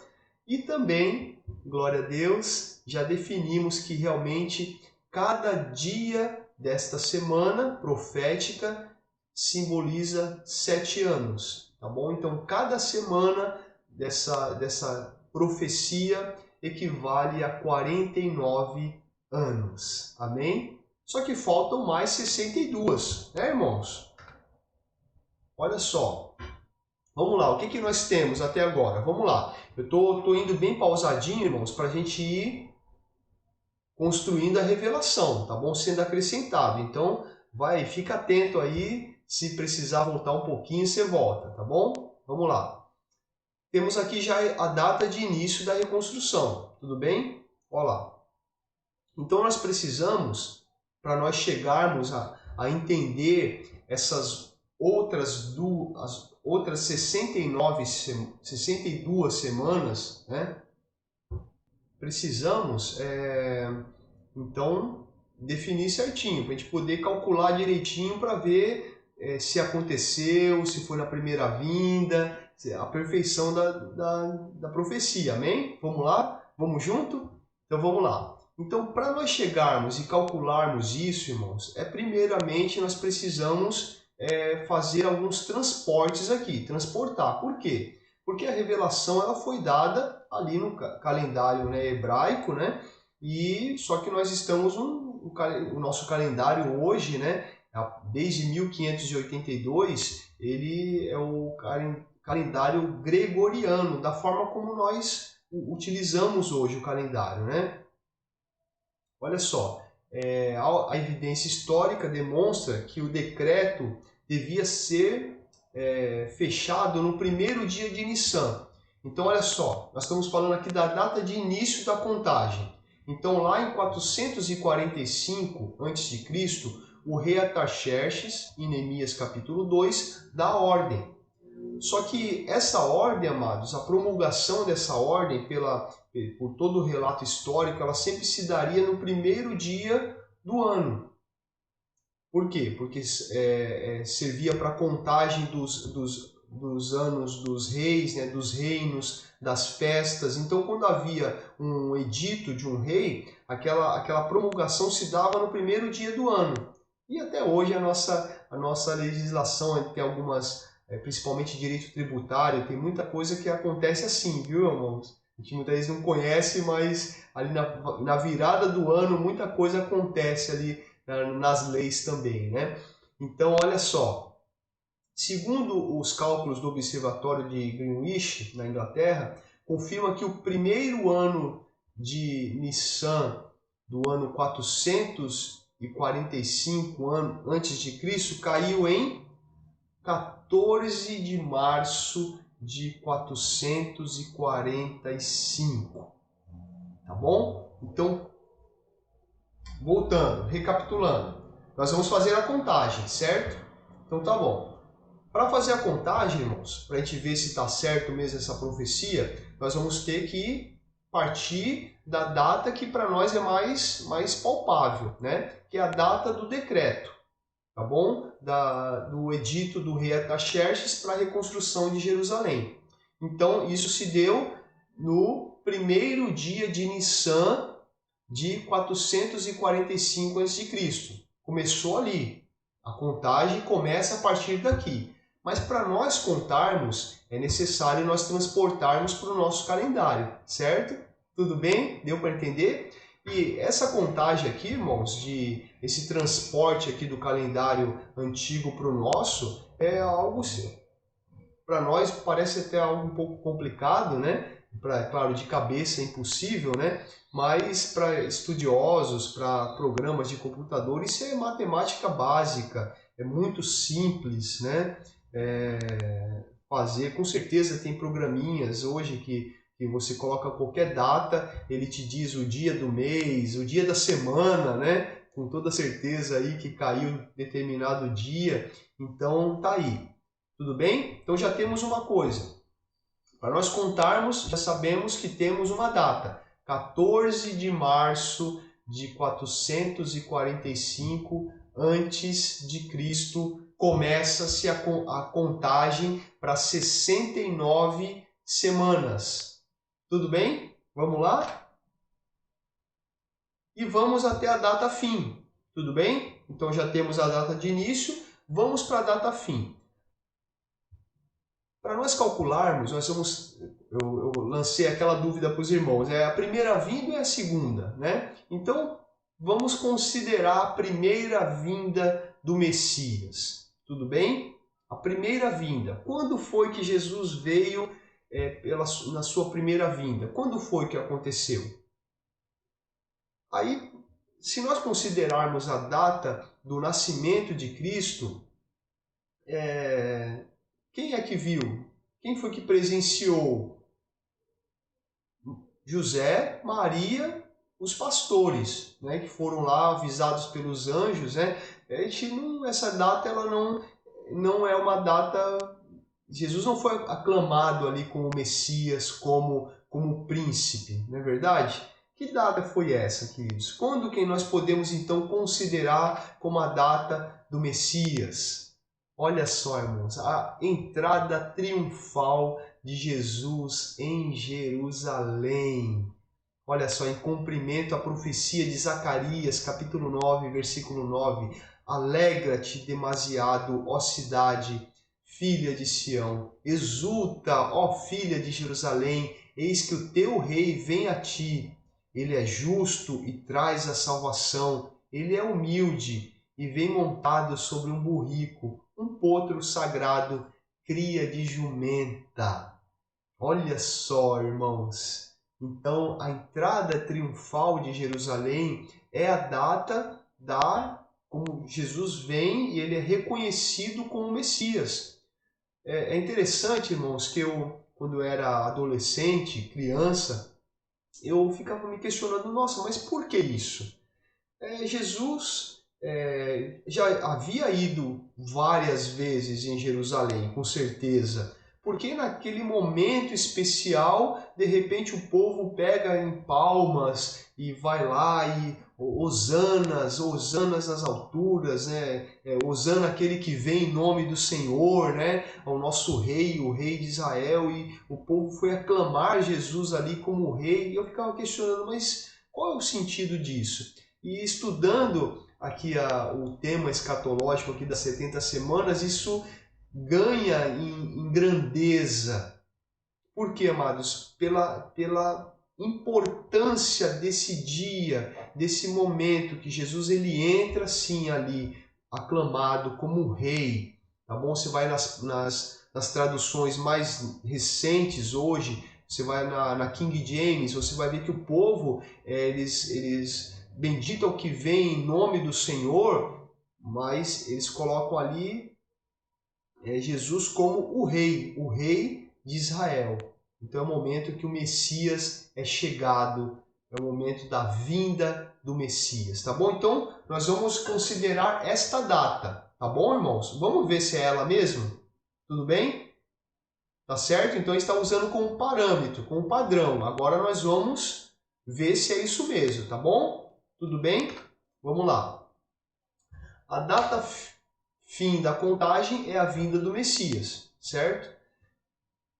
e também, glória a Deus, já definimos que realmente cada dia desta semana profética simboliza 7 anos, tá bom? Então, cada semana dessa profecia equivale a 49 anos. Amém? Só que faltam mais 62, né, irmãos? Olha só. Vamos lá, o que nós temos até agora? Vamos lá. Eu tô indo bem pausadinho, irmãos, para a gente ir construindo a revelação, tá bom? Sendo acrescentado. Então, fica atento aí, se precisar voltar um pouquinho, você volta, tá bom? Vamos lá. Temos aqui já a data de início da reconstrução, tudo bem? Olha lá. Então, nós precisamos, para nós chegarmos a entender essas outras 62 semanas, né? Precisamos, então, definir certinho, para a gente poder calcular direitinho para ver se aconteceu, se foi na primeira vinda, a perfeição da profecia, amém? Vamos lá? Vamos junto? Então vamos lá. Então, para nós chegarmos e calcularmos isso, irmãos, primeiramente nós precisamos fazer alguns transportes aqui, transportar. Por quê? Porque a revelação ela foi dada ali no calendário, né, hebraico, né? E só que nós estamos o nosso calendário hoje, né, desde 1582, ele é o calendário gregoriano, da forma como nós utilizamos hoje o calendário, né? Olha só, a evidência histórica demonstra que o decreto devia ser fechado no primeiro dia de Nissan. Então, olha só, nós estamos falando aqui da data de início da contagem. Então, lá em 445 a.C., o rei Artaxerxes, em Neemias capítulo 2, dá ordem. Só que essa ordem, amados, a promulgação dessa ordem por todo o relato histórico, ela sempre se daria no primeiro dia do ano. Por quê? Porque servia para a contagem dos anos dos reis, né, dos reinos, das festas. Então, quando havia um edito de um rei, aquela promulgação se dava no primeiro dia do ano. E até hoje a nossa legislação tem algumas, principalmente direito tributário, tem muita coisa que acontece assim, viu, irmãos? A gente muitas vezes não conhece, mas ali na virada do ano muita coisa acontece ali nas leis também, né? Então, olha só, segundo os cálculos do Observatório de Greenwich, na Inglaterra, confirma que o primeiro ano de Nissan, do ano 445 antes de Cristo, caiu em 14 de março de 445. Tá bom? Então, voltando, recapitulando, nós vamos fazer a contagem, certo? Então tá bom. Para fazer a contagem, irmãos, para a gente ver se está certo mesmo essa profecia, nós vamos ter que partir da data que para nós é mais palpável, né? Que é a data do decreto, tá bom? Do edito do rei Artaxerxes para a reconstrução de Jerusalém. Então, isso se deu no primeiro dia de Nissan de 445 a.C. Começou ali. A contagem começa a partir daqui. Mas para nós contarmos, é necessário nós transportarmos para o nosso calendário, certo? Tudo bem? Deu para entender? E essa contagem aqui, irmãos, esse transporte aqui do calendário antigo para o nosso, é algo, para nós, parece até algo um pouco complicado, né? Claro, de cabeça é impossível, né? Mas para estudiosos, para programas de computador, isso é matemática básica, é muito simples, né? Fazer, com certeza tem programinhas hoje que você coloca qualquer data, ele te diz o dia do mês, o dia da semana, né? Com toda certeza aí que caiu determinado dia, então tá aí. Tudo bem? Então já temos uma coisa. Para nós contarmos, já sabemos que temos uma data. 14 de março de 445 a.C. começa-se a contagem para 69 semanas. Tudo bem? Vamos lá? E vamos até a data fim. Tudo bem? Então já temos a data de início, vamos para a data fim. Para nós calcularmos, eu lancei aquela dúvida para os irmãos, é a primeira vinda ou é a segunda, né? Então, vamos considerar a primeira vinda do Messias, tudo bem? A primeira vinda. Quando foi que Jesus veio na sua primeira vinda? Quando foi que aconteceu? Aí, se nós considerarmos a data do nascimento de Cristo, quem é que viu? Quem foi que presenciou? José, Maria, os pastores, né, que foram lá avisados pelos anjos, né? Essa data ela não é uma data. Jesus não foi aclamado ali como Messias, como príncipe, não é verdade? Que data foi essa, queridos? Quando que nós podemos então considerar como a data do Messias? Olha só, irmãos, a entrada triunfal de Jesus em Jerusalém. Olha só, em cumprimento à profecia de Zacarias, capítulo 9, versículo 9. Alegra-te demasiado, ó cidade, filha de Sião. Exulta, ó filha de Jerusalém, eis que o teu rei vem a ti. Ele é justo e traz a salvação. Ele é humilde e vem montado sobre um burrico, um potro sagrado, cria de jumenta. Olha só, irmãos. Então, a entrada triunfal de Jerusalém é a data como Jesus vem e ele é reconhecido como Messias. É interessante, irmãos, que quando eu era adolescente, criança, eu ficava me questionando, nossa, mas por que isso? Jesus já havia ido várias vezes em Jerusalém, com certeza. Porque naquele momento especial, de repente o povo pega em palmas e vai lá e hosanas, hosanas nas alturas, né? Hosana aquele que vem em nome do Senhor, né? Ao nosso rei, o rei de Israel, e o povo foi aclamar Jesus ali como rei, e eu ficava questionando, mas qual é o sentido disso? E estudando aqui o tema escatológico aqui das 70 semanas, isso ganha em grandeza. Por quê, amados? Pela importância desse dia, desse momento que Jesus ele entra sim ali, aclamado como rei. Tá bom? Você vai nas traduções mais recentes hoje, você vai na King James, você vai ver que o povo, eles bendito é o que vem em nome do Senhor, mas eles colocam ali Jesus como o rei de Israel. Então é o momento que o Messias é chegado, é o momento da vinda do Messias, tá bom? Então nós vamos considerar esta data, tá bom, irmãos? Vamos ver se é ela mesmo? Tudo bem? Tá certo? Então está usando como parâmetro, como padrão. Agora nós vamos ver se é isso mesmo, tá bom? Tudo bem? Vamos lá. A data fim da contagem é a vinda do Messias, certo?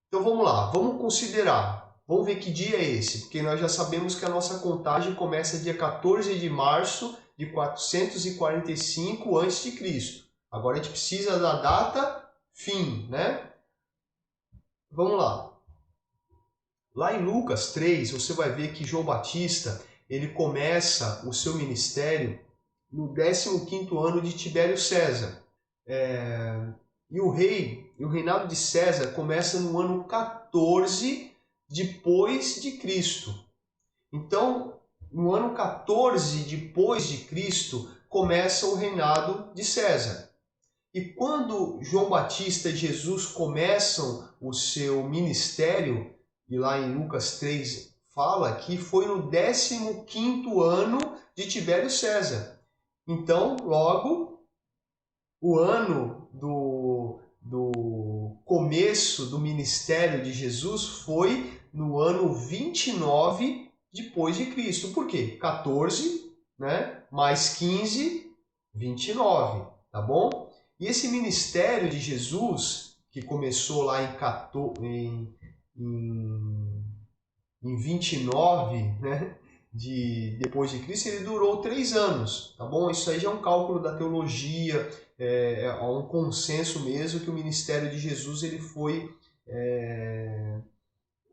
Então vamos lá, vamos considerar. Vamos ver que dia é esse, porque nós já sabemos que a nossa contagem começa dia 14 de março de 445 a.C. Agora a gente precisa da data fim, né? Vamos lá. Lá em Lucas 3, você vai ver que João Batista, ele começa o seu ministério no 15º ano de Tibério César. E o reinado de César começa no ano 14 depois de Cristo. Então, no ano 14 depois de Cristo, começa o reinado de César. E quando João Batista e Jesus começam o seu ministério, e lá em Lucas 3 fala que foi no 15º ano de Tibério César. Então, logo, o ano do começo do ministério de Jesus foi no ano 29 depois de Cristo. Por quê? 14, né? Mais 15, 29, tá bom? E esse ministério de Jesus, que começou lá em 29, né? Depois de Cristo, ele durou 3 anos, tá bom? Isso aí já é um cálculo da teologia, há um consenso mesmo que o ministério de Jesus ele foi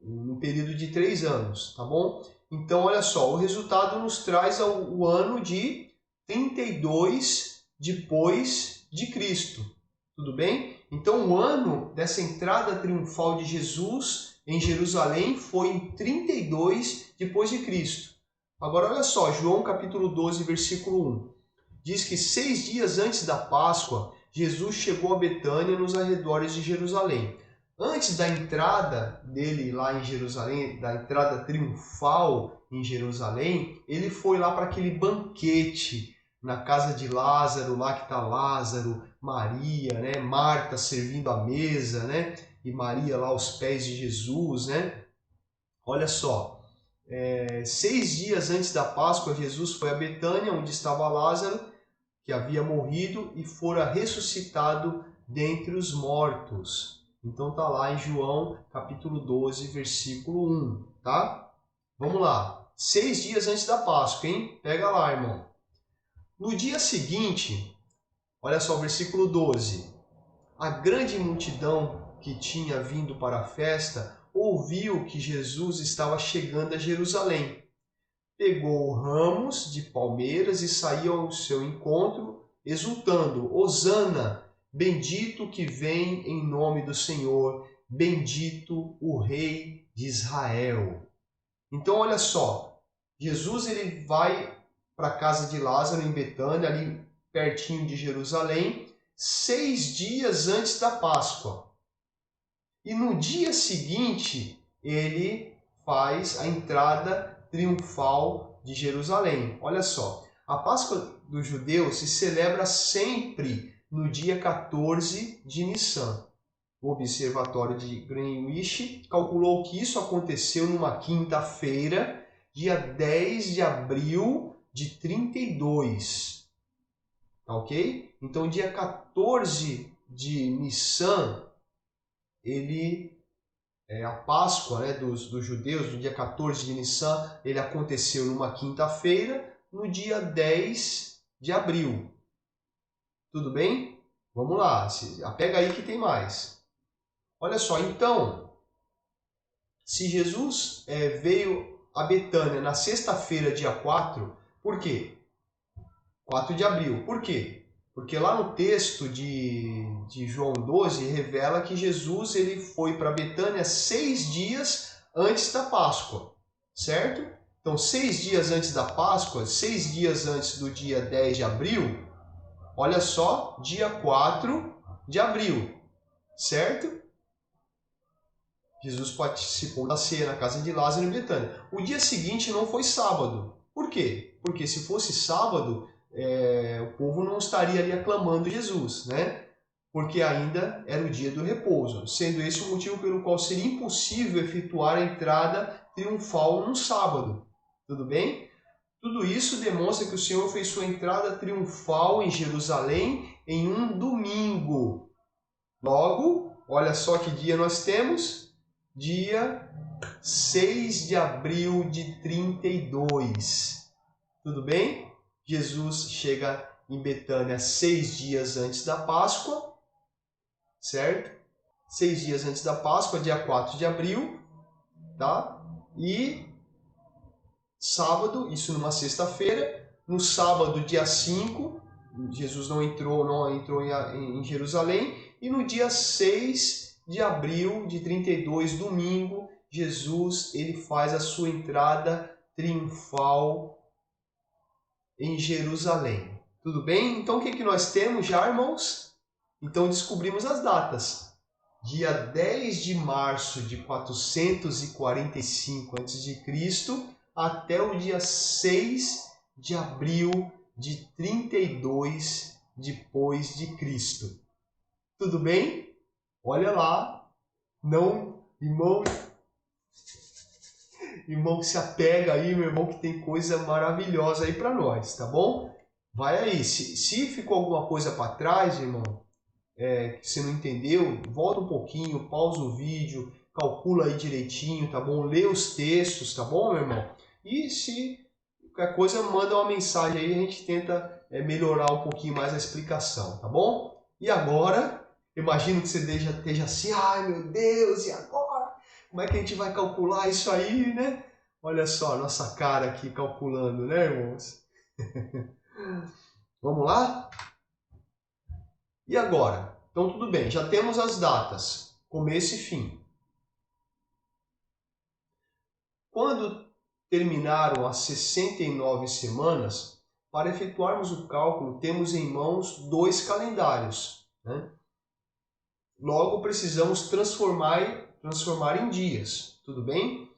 no período de 3 anos, tá bom? Então, olha só, o resultado nos traz o ano de 32 depois de Cristo, tudo bem? Então, o ano dessa entrada triunfal de Jesus em Jerusalém foi em 32 depois de Cristo. Agora olha só, João capítulo 12, versículo 1. Diz que 6 dias antes da Páscoa, Jesus chegou a Betânia nos arredores de Jerusalém. Antes da entrada dele lá em Jerusalém, da entrada triunfal em Jerusalém, ele foi lá para aquele banquete na casa de Lázaro, lá que está Lázaro, Maria, né? Marta servindo a mesa, né? E Maria lá aos pés de Jesus, né? Olha só, 6 dias antes da Páscoa, Jesus foi a Betânia, onde estava Lázaro, que havia morrido e fora ressuscitado dentre os mortos. Então está lá em João capítulo 12, versículo 1, tá? Vamos lá. 6 dias antes da Páscoa, hein? Pega lá, irmão. No dia seguinte, olha só o versículo 12. A grande multidão que tinha vindo para a festa ouviu que Jesus estava chegando a Jerusalém. Pegou ramos de palmeiras e saiu ao seu encontro, exultando: Hosana, bendito que vem em nome do Senhor, bendito o Rei de Israel. Então, olha só, Jesus ele vai para a casa de Lázaro em Betânia, ali pertinho de Jerusalém, 6 dias antes da Páscoa. E no dia seguinte, ele faz a entrada triunfal de Jerusalém. Olha só, a Páscoa dos judeus se celebra sempre no dia 14 de Nissan. O Observatório de Greenwich calculou que isso aconteceu numa quinta-feira, dia 10 de abril de 32. Tá ok? Então, dia 14 de Nissan, a Páscoa, né, dos judeus, no dia 14 de Nissan, ele aconteceu numa quinta-feira, no dia 10 de abril. Tudo bem? Vamos lá, pega aí que tem mais. Olha só, então, se Jesus veio a Betânia na sexta-feira, dia 4, por quê? 4 de abril. Por quê? Porque lá no texto de João 12 revela que Jesus ele foi para Betânia 6 dias antes da Páscoa, certo? Então, 6 dias antes da Páscoa, 6 dias antes do dia 10 de abril, olha só, dia 4 de abril, certo? Jesus participou da ceia na casa de Lázaro em Betânia. O dia seguinte não foi sábado. Por quê? Porque se fosse sábado, o povo não estaria ali aclamando Jesus, né? Porque ainda era o dia do repouso, sendo esse o motivo pelo qual seria impossível efetuar a entrada triunfal no sábado. Tudo bem? Tudo isso demonstra que o Senhor fez sua entrada triunfal em Jerusalém em um domingo. Logo, olha só que dia nós temos. Dia 6 de abril de 32. Tudo bem? Jesus chega em Betânia 6 dias antes da Páscoa, certo? 6 dias antes da Páscoa, dia 4 de abril, tá? E sábado, isso numa sexta-feira, no sábado, dia 5, Jesus não entrou em Jerusalém, e no dia 6 de abril de 32, domingo, Jesus ele faz a sua entrada triunfal em Jerusalém. Tudo bem? Então o que nós temos já, irmãos? Então descobrimos as datas. Dia 10 de março de 445 a.C. até o dia 6 de abril de 32 depois de Cristo. Tudo bem? Olha lá, não, irmão se apega aí, meu irmão, que tem coisa maravilhosa aí para nós, tá bom? Vai aí, se ficou alguma coisa para trás, irmão, que você não entendeu, volta um pouquinho, pausa o vídeo, calcula aí direitinho, tá bom? Lê os textos, tá bom, meu irmão? E se qualquer coisa, manda uma mensagem aí, a gente tenta melhorar um pouquinho mais a explicação, tá bom? E agora... Imagino que você esteja assim, ai meu Deus, e agora? Como é que a gente vai calcular isso aí, né? Olha só a nossa cara aqui calculando, né, irmãos? Vamos lá? E agora? Então tudo bem, já temos as datas, começo e fim. Quando terminaram as 69 semanas, para efetuarmos o cálculo, temos em mãos 2 calendários, né? Logo, precisamos transformar em dias, tudo bem?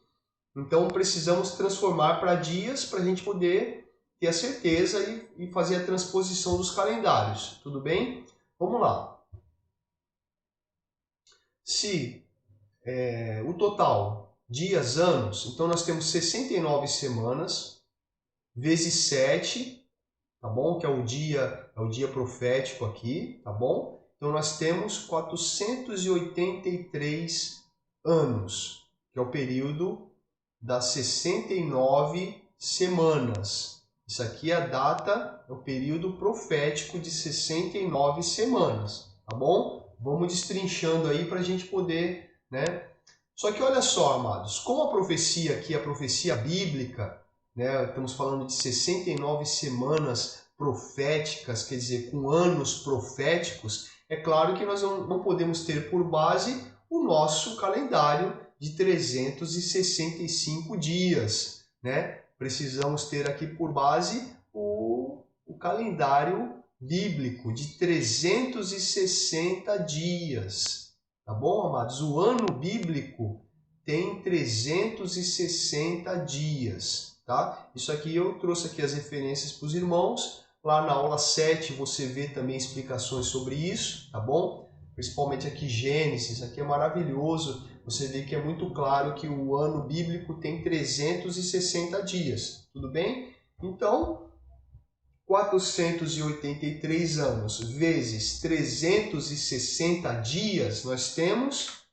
Então, precisamos transformar para dias para a gente poder ter a certeza e fazer a transposição dos calendários, tudo bem? Vamos lá. Se o total, dias, anos, então nós temos 69 semanas, vezes 7, tá bom? Que é o dia profético aqui, tá bom? Então nós temos 483 anos, que é o período das 69 semanas. Isso aqui é a data, é o período profético de 69 semanas, tá bom? Vamos destrinchando aí para a gente poder, né? Só que olha só, amados, como a profecia aqui, a profecia bíblica, né? Estamos falando de 69 semanas proféticas, quer dizer, com anos proféticos, é claro que nós não podemos ter por base o nosso calendário de 365 dias, né? Precisamos ter aqui por base o calendário bíblico de 360 dias, tá bom, amados? O ano bíblico tem 360 dias, tá? Isso aqui eu trouxe aqui as referências para os irmãos. Lá na aula 7 você vê também explicações sobre isso, tá bom? Principalmente aqui Gênesis, aqui é maravilhoso. Você vê que é muito claro que o ano bíblico tem 360 dias, tudo bem? Então, 483 anos vezes 360 dias, nós temos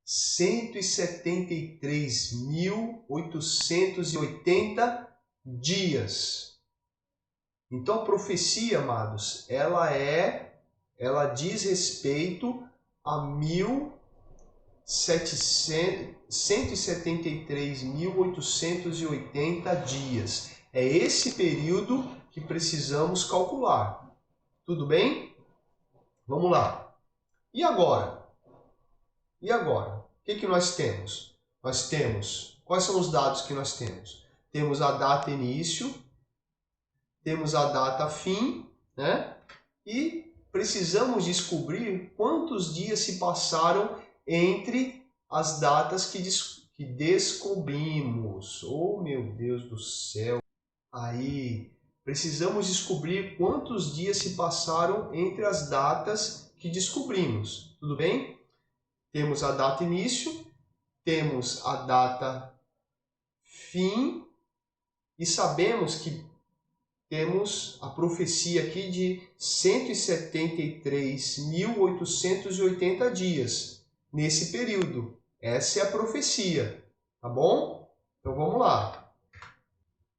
173.880 dias. Então a profecia, amados, ela diz respeito a 173.880 dias. É esse período que precisamos calcular. Tudo bem? Vamos lá. E agora? O que nós temos? Quais são os dados que nós temos? Temos a data início, temos a data fim, né? E precisamos descobrir quantos dias se passaram entre as datas que descobrimos. Oh, meu Deus do céu! Aí, precisamos descobrir quantos dias se passaram entre as datas que descobrimos. Tudo bem? Temos a data início, temos a data fim e sabemos que temos a profecia aqui de 173.880 dias nesse período. Essa é a profecia, tá bom? Então vamos lá.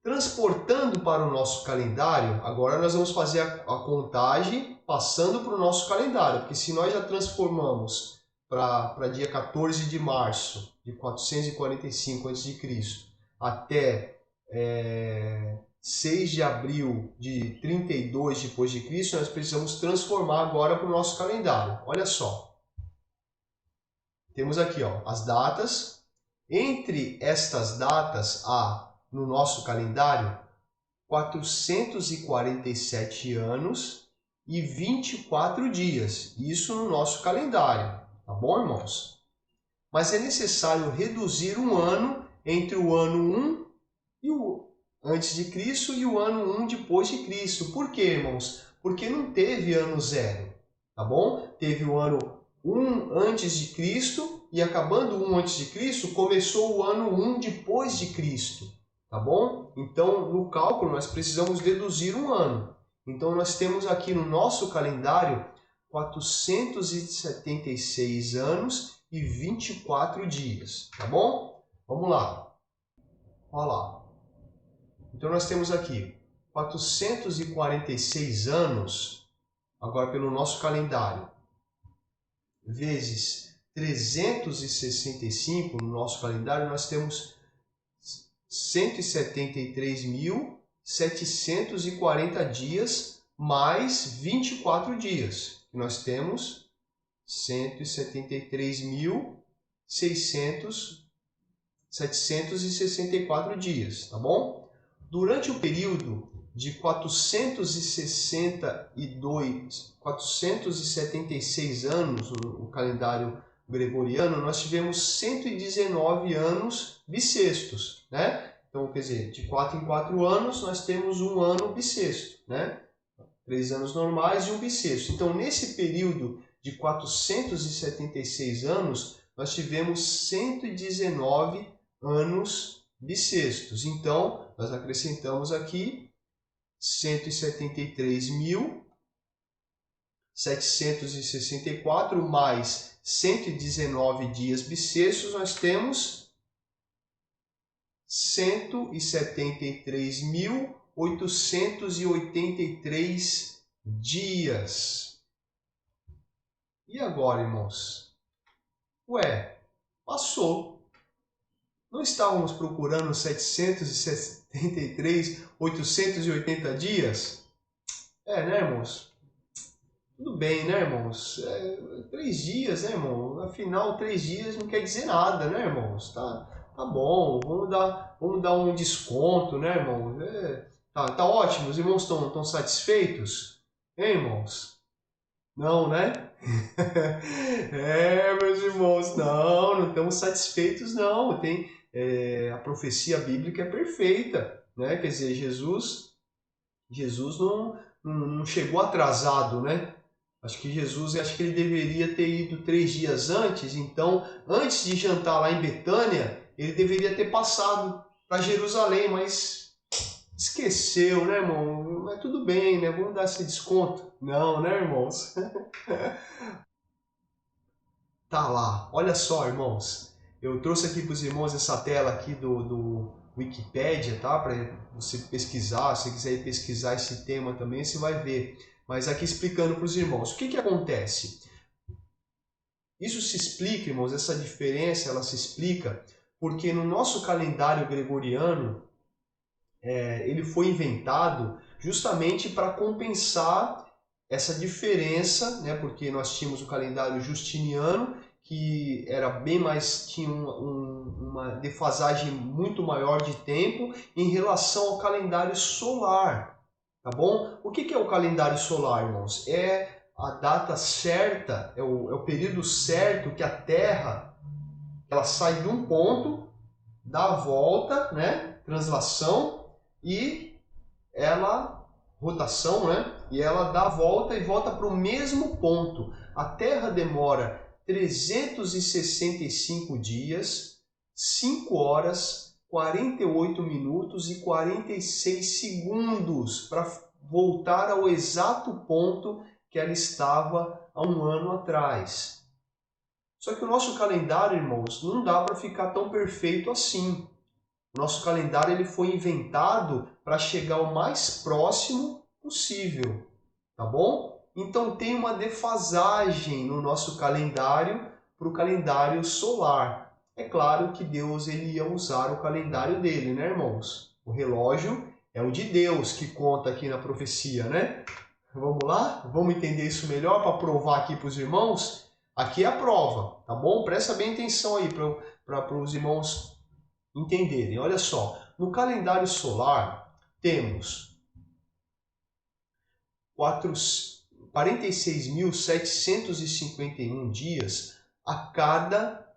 Transportando para o nosso calendário, agora nós vamos fazer a contagem passando para o nosso calendário, porque se nós já transformamos para dia 14 de março de 445 a.C. até 6 de abril de 32 depois de Cristo, nós precisamos transformar agora para o nosso calendário. Olha só. Temos aqui, ó, as datas. Entre estas datas há no nosso calendário 447 anos e 24 dias. Isso no nosso calendário, tá bom, irmãos? Mas é necessário reduzir um ano entre o ano 1 e o antes de Cristo e o ano 1 depois de Cristo. Por quê, irmãos? Porque não teve ano 0, tá bom? Teve o ano 1 antes de Cristo e acabando o 1 antes de Cristo, começou o ano 1 depois de Cristo, tá bom? Então, no cálculo, nós precisamos deduzir um ano. Então, nós temos aqui no nosso calendário 476 anos e 24 dias, tá bom? Vamos lá. Olha lá. Então, nós temos aqui 446 anos, agora pelo nosso calendário, vezes 365 no nosso calendário, nós temos 173.740 dias mais 24 dias. Nós temos 173.600 764 dias, tá bom? Durante o período de 476 anos, o calendário gregoriano, nós tivemos 119 anos bissextos, né? Então, quer dizer, de 4 em 4 anos, nós temos um ano bissexto, né? 3 anos normais e um bissexto. Então, nesse período de 476 anos, nós tivemos 119 anos bissextos. Então, nós acrescentamos aqui 173.764 mais 119 dias bissextos, nós temos 173.883 dias. E agora, irmãos? Ué, passou. Não estávamos procurando 773.880 dias? Né, irmãos? Tudo bem, né, irmãos? 3 dias, né, irmão? Afinal, 3 dias não quer dizer nada, né, irmãos? Tá bom, vamos dar um desconto, né, irmão? Tá ótimo, os irmãos estão satisfeitos? Hein, irmãos? Não, né? Meus irmãos, não estamos satisfeitos, não. A profecia bíblica é perfeita, né? Quer dizer, Jesus não chegou atrasado, né? Acho que ele deveria ter ido 3 dias antes. Então, antes de jantar lá em Betânia, ele deveria ter passado para Jerusalém, mas esqueceu, né, irmão? Mas tudo bem, né? Vamos dar esse desconto. Não, né, irmãos? Tá lá. Olha só, irmãos. Eu trouxe aqui para os irmãos essa tela aqui do Wikipédia, tá? Para você pesquisar. Se você quiser ir pesquisar esse tema também, você vai ver. Mas aqui explicando para os irmãos. O que acontece? Isso se explica, irmãos, essa diferença, ela se explica porque no nosso calendário gregoriano, ele foi inventado justamente para compensar essa diferença, né? Porque nós tínhamos o calendário justiniano, que era bem mais, tinha uma defasagem muito maior de tempo em relação ao calendário solar, tá bom? O que é o calendário solar, irmãos? É a data certa, é o período certo que a Terra ela sai de um ponto, dá a volta, né? Translação, e rotação, né? E ela dá a volta e volta para o mesmo ponto. A Terra demora 365 dias, 5 horas, 48 minutos e 46 segundos para voltar ao exato ponto que ela estava há um ano atrás. Só que o nosso calendário, irmãos, não dá para ficar tão perfeito assim. O nosso calendário ele foi inventado para chegar o mais próximo possível, tá bom? Então tem uma defasagem no nosso calendário para o calendário solar. É claro que Deus ele ia usar o calendário dele, né, irmãos? O relógio é o de Deus que conta aqui na profecia, né? Vamos lá? Vamos entender isso melhor para provar aqui para os irmãos? Aqui é a prova, tá bom? Presta bem atenção aí para os irmãos entenderem. Olha só, no calendário solar temos 46.751 dias a cada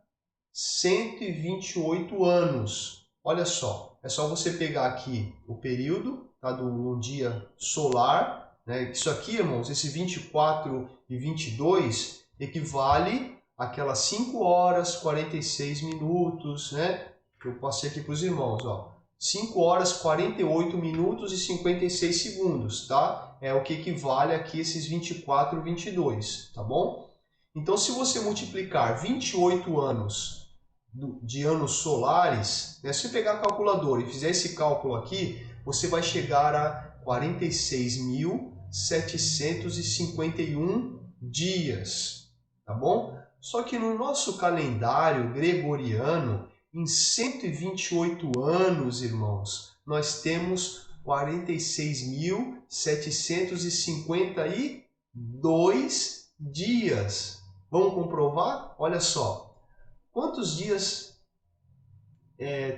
128 anos. Olha só, é só você pegar aqui o período, tá, do dia solar, né? Isso aqui, irmãos, esse 24 e 22 equivale àquelas 5 horas, 46 minutos, né? Eu passei aqui para os irmãos, ó. 5 horas, 48 minutos e 56 segundos, tá? É o que equivale aqui esses 24 e 22, tá bom? Então, se você multiplicar 28 anos de anos solares, né? Se você pegar a calculadora e fizer esse cálculo aqui, você vai chegar a 46.751 dias, tá bom? Só que no nosso calendário gregoriano, em 128 anos, irmãos, nós temos 46.752 dias. Vamos comprovar? Olha só. Quantos dias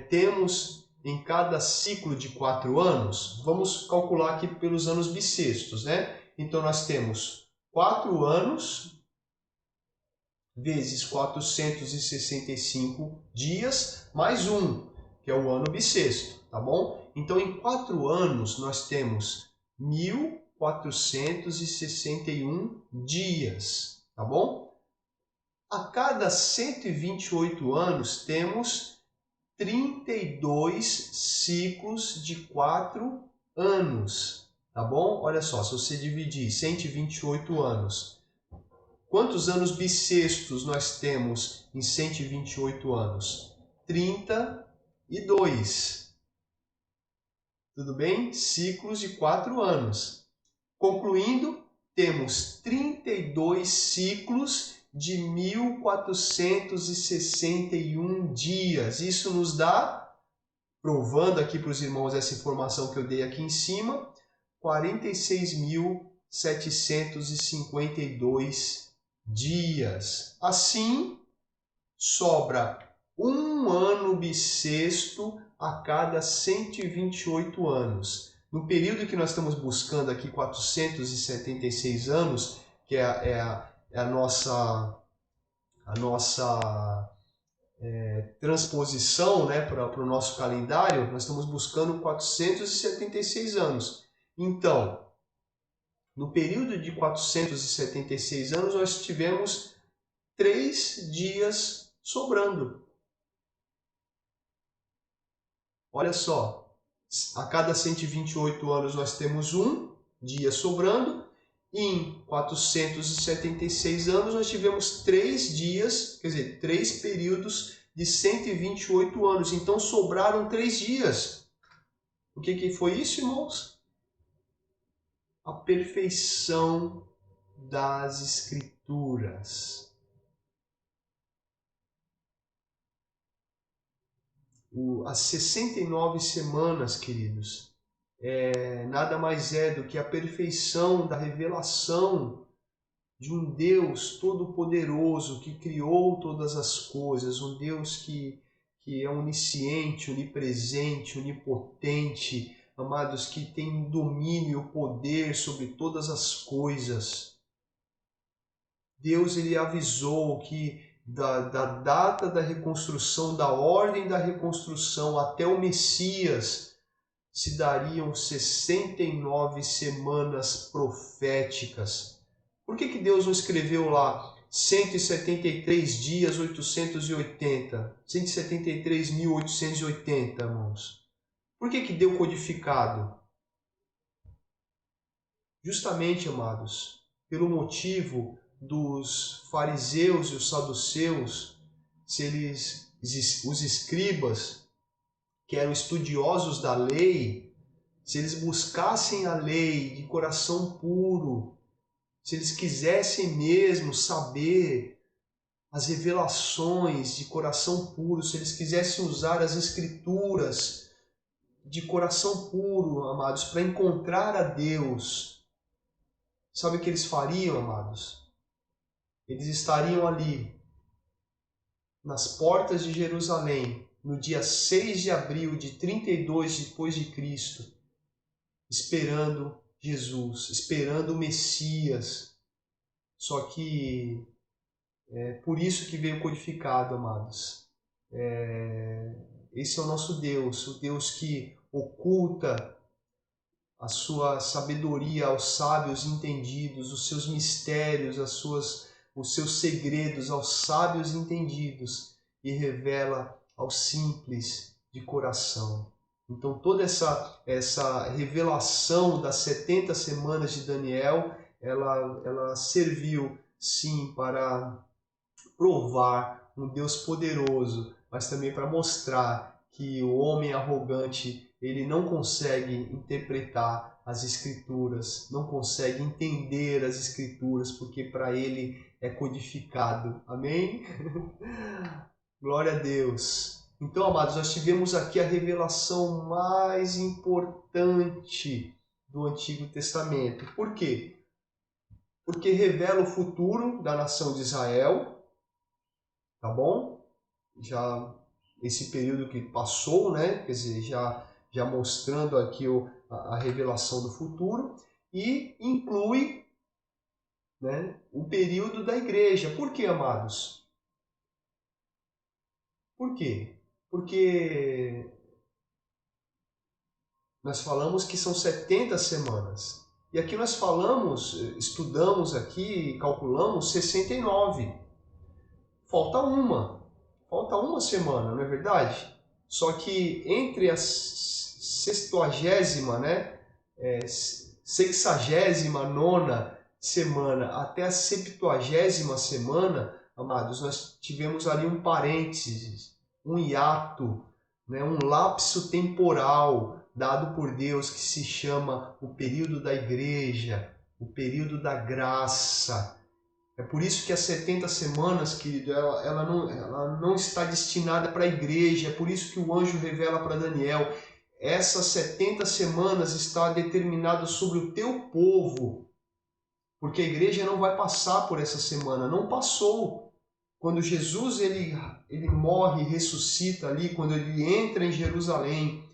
temos em cada ciclo de 4 anos? Vamos calcular aqui pelos anos bissextos, né? Então, nós temos 4 anos vezes 465 dias, mais um, que é o ano bissexto, tá bom? Então, em 4 anos, nós temos 1461 dias, tá bom? A cada 128 anos, temos 32 ciclos de 4 anos, tá bom? Olha só, se você dividir 128 anos, quantos anos bissextos nós temos em 128 anos? 32. Tudo bem? Ciclos de 4 anos. Concluindo, temos 32 ciclos de 1461 dias. Isso nos dá, provando aqui para os irmãos essa informação que eu dei aqui em cima, 46.752 dias. Assim, sobra um ano bissexto a cada 128 anos. No período que nós estamos buscando aqui, 476 anos, que é a nossa transposição, né, para o nosso calendário, nós estamos buscando 476 anos. Então, no período de 476 anos, nós tivemos 3 dias sobrando. Olha só, a cada 128 anos nós temos um dia sobrando, e em 476 anos nós tivemos 3 dias, quer dizer, 3 períodos de 128 anos. Então sobraram 3 dias. O que foi isso, irmãos? A perfeição das Escrituras. As 69 semanas, queridos, nada mais é do que a perfeição da revelação de um Deus todo-poderoso que criou todas as coisas, um Deus que é onisciente, onipresente, onipotente, amados, que tem domínio e poder sobre todas as coisas. Deus, ele avisou que da data da reconstrução, da ordem da reconstrução até o Messias, se dariam 69 semanas proféticas. Por que Deus não escreveu lá 173 dias 880, 173.880, irmãos? Por que deu codificado? Justamente, amados, pelo motivo dos fariseus e os saduceus, os escribas, que eram estudiosos da lei, se eles buscassem a lei de coração puro, se eles quisessem mesmo saber as revelações de coração puro, se eles quisessem usar as escrituras de coração puro, amados, para encontrar a Deus, sabe o que eles fariam, amados? Eles estariam ali, nas portas de Jerusalém, no dia 6 de abril de 32 depois de Cristo, esperando Jesus, esperando o Messias. Só que é por isso que veio codificado, amados. Esse é o nosso Deus, o Deus que oculta a sua sabedoria aos sábios entendidos, os seus mistérios, os seus segredos aos sábios entendidos e revela aos simples de coração. Então toda essa revelação das 70 semanas de Daniel, ela serviu sim para provar um Deus poderoso, mas também para mostrar que o homem arrogante, ele não consegue interpretar as Escrituras, não consegue entender as Escrituras, porque para ele é codificado. Amém? Glória a Deus. Então, amados, nós tivemos aqui a revelação mais importante do Antigo Testamento. Por quê? Porque revela o futuro da nação de Israel, tá bom? Já esse período que passou, né? Quer dizer, já mostrando aqui a revelação do futuro, e inclui, né, o período da igreja. Por quê, amados? Por quê? Porque nós falamos que são 70 semanas. E aqui nós estudamos aqui, calculamos 69. Falta uma semana, não é verdade? Só que entre a 60ª, né, 69ª semana até a 70ª semana, amados, nós tivemos ali um parênteses, um hiato, né, um lapso temporal dado por Deus que se chama o período da igreja, o período da graça. É por isso que as 70 semanas, querido, ela não está destinada para a igreja. É por isso que o anjo revela para Daniel: essas 70 semanas está determinado sobre o teu povo, porque a igreja não vai passar por essa semana. Não passou. Quando Jesus ele morre e ressuscita ali, quando ele entra em Jerusalém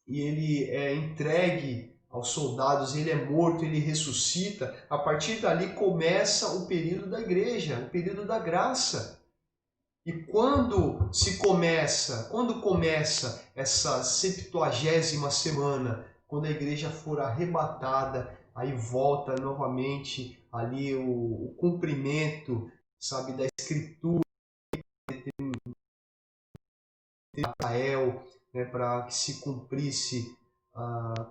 e ele é entregue aos soldados, ele é morto, ele ressuscita, a partir dali começa o período da igreja, o período da graça. E quando começa essa 70ª semana, quando a igreja for arrebatada, aí volta novamente ali o cumprimento, sabe, da escritura de Israel, né, para que se cumprisse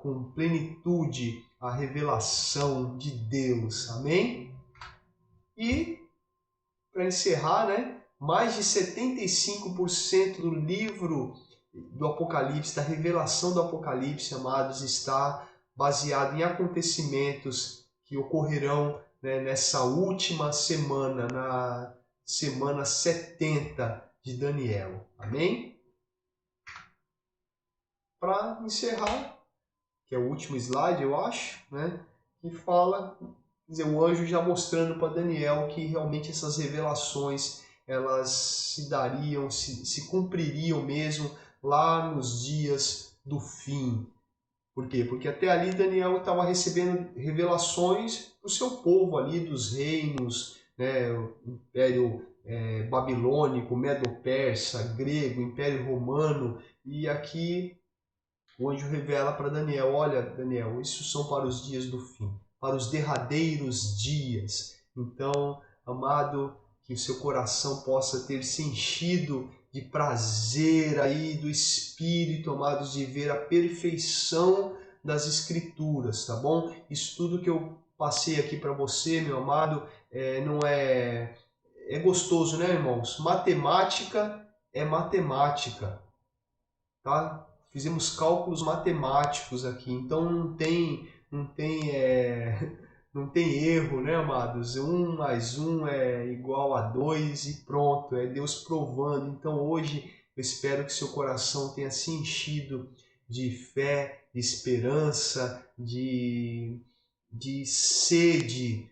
com plenitude a revelação de Deus. Amém? E, para encerrar, né, mais de 75% do livro do Apocalipse, da revelação do Apocalipse, amados, está baseado em acontecimentos que ocorrerão, né, nessa última semana, na semana 70 de Daniel. Amém? Para encerrar, que é o último slide, eu acho, né, que fala, quer dizer, o anjo já mostrando para Daniel que realmente essas revelações elas se dariam, se cumpririam mesmo lá nos dias do fim. Por quê? Porque até ali Daniel estava recebendo revelações para o seu povo ali, dos reinos, né, o Império Babilônico, Medo-Persa, Grego, Império Romano, e aqui o anjo revela para Daniel: olha, Daniel, isso são para os dias do fim, para os derradeiros dias. Então, amado, que o seu coração possa ter se enchido de prazer aí do Espírito, amados, de ver a perfeição das Escrituras, tá bom? Isso tudo que eu passei aqui para você, meu amado, não é gostoso, né, irmãos? Matemática é matemática, tá? Fizemos cálculos matemáticos aqui, então não tem erro, né, amados? 1 mais 1 é igual a 2 e pronto, é Deus provando. Então hoje eu espero que seu coração tenha se enchido de fé, de esperança, de sede,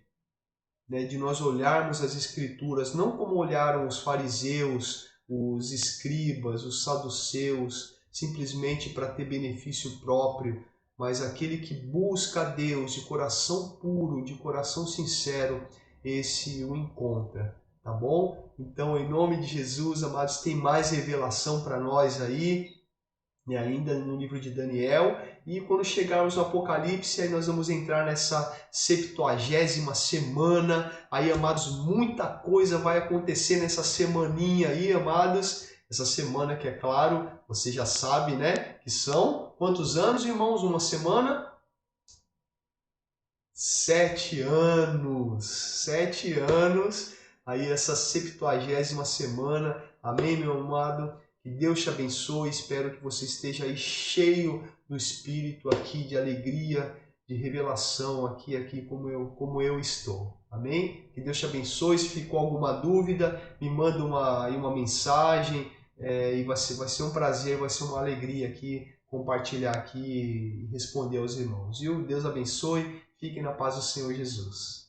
né, de nós olharmos as Escrituras não como olharam os fariseus, os escribas, os saduceus, simplesmente para ter benefício próprio, mas aquele que busca a Deus de coração puro, de coração sincero, esse o encontra, tá bom? Então, em nome de Jesus, amados, tem mais revelação para nós aí, e ainda no livro de Daniel, e quando chegarmos no Apocalipse, aí nós vamos entrar nessa 70ª semana. Aí, amados, muita coisa vai acontecer nessa semaninha aí, amados. Essa semana que, é claro, você já sabe, né, que são quantos anos, irmãos? Uma semana? 7 anos. 7 anos. Aí essa 70ª semana. Amém, meu amado? Que Deus te abençoe, espero que você esteja aí cheio do Espírito aqui, de alegria, de revelação aqui como eu estou. Amém? Que Deus te abençoe, se ficou alguma dúvida, me manda uma mensagem, e vai ser um prazer, vai ser uma alegria aqui compartilhar aqui e responder aos irmãos. E o Deus abençoe, fiquem na paz do Senhor Jesus.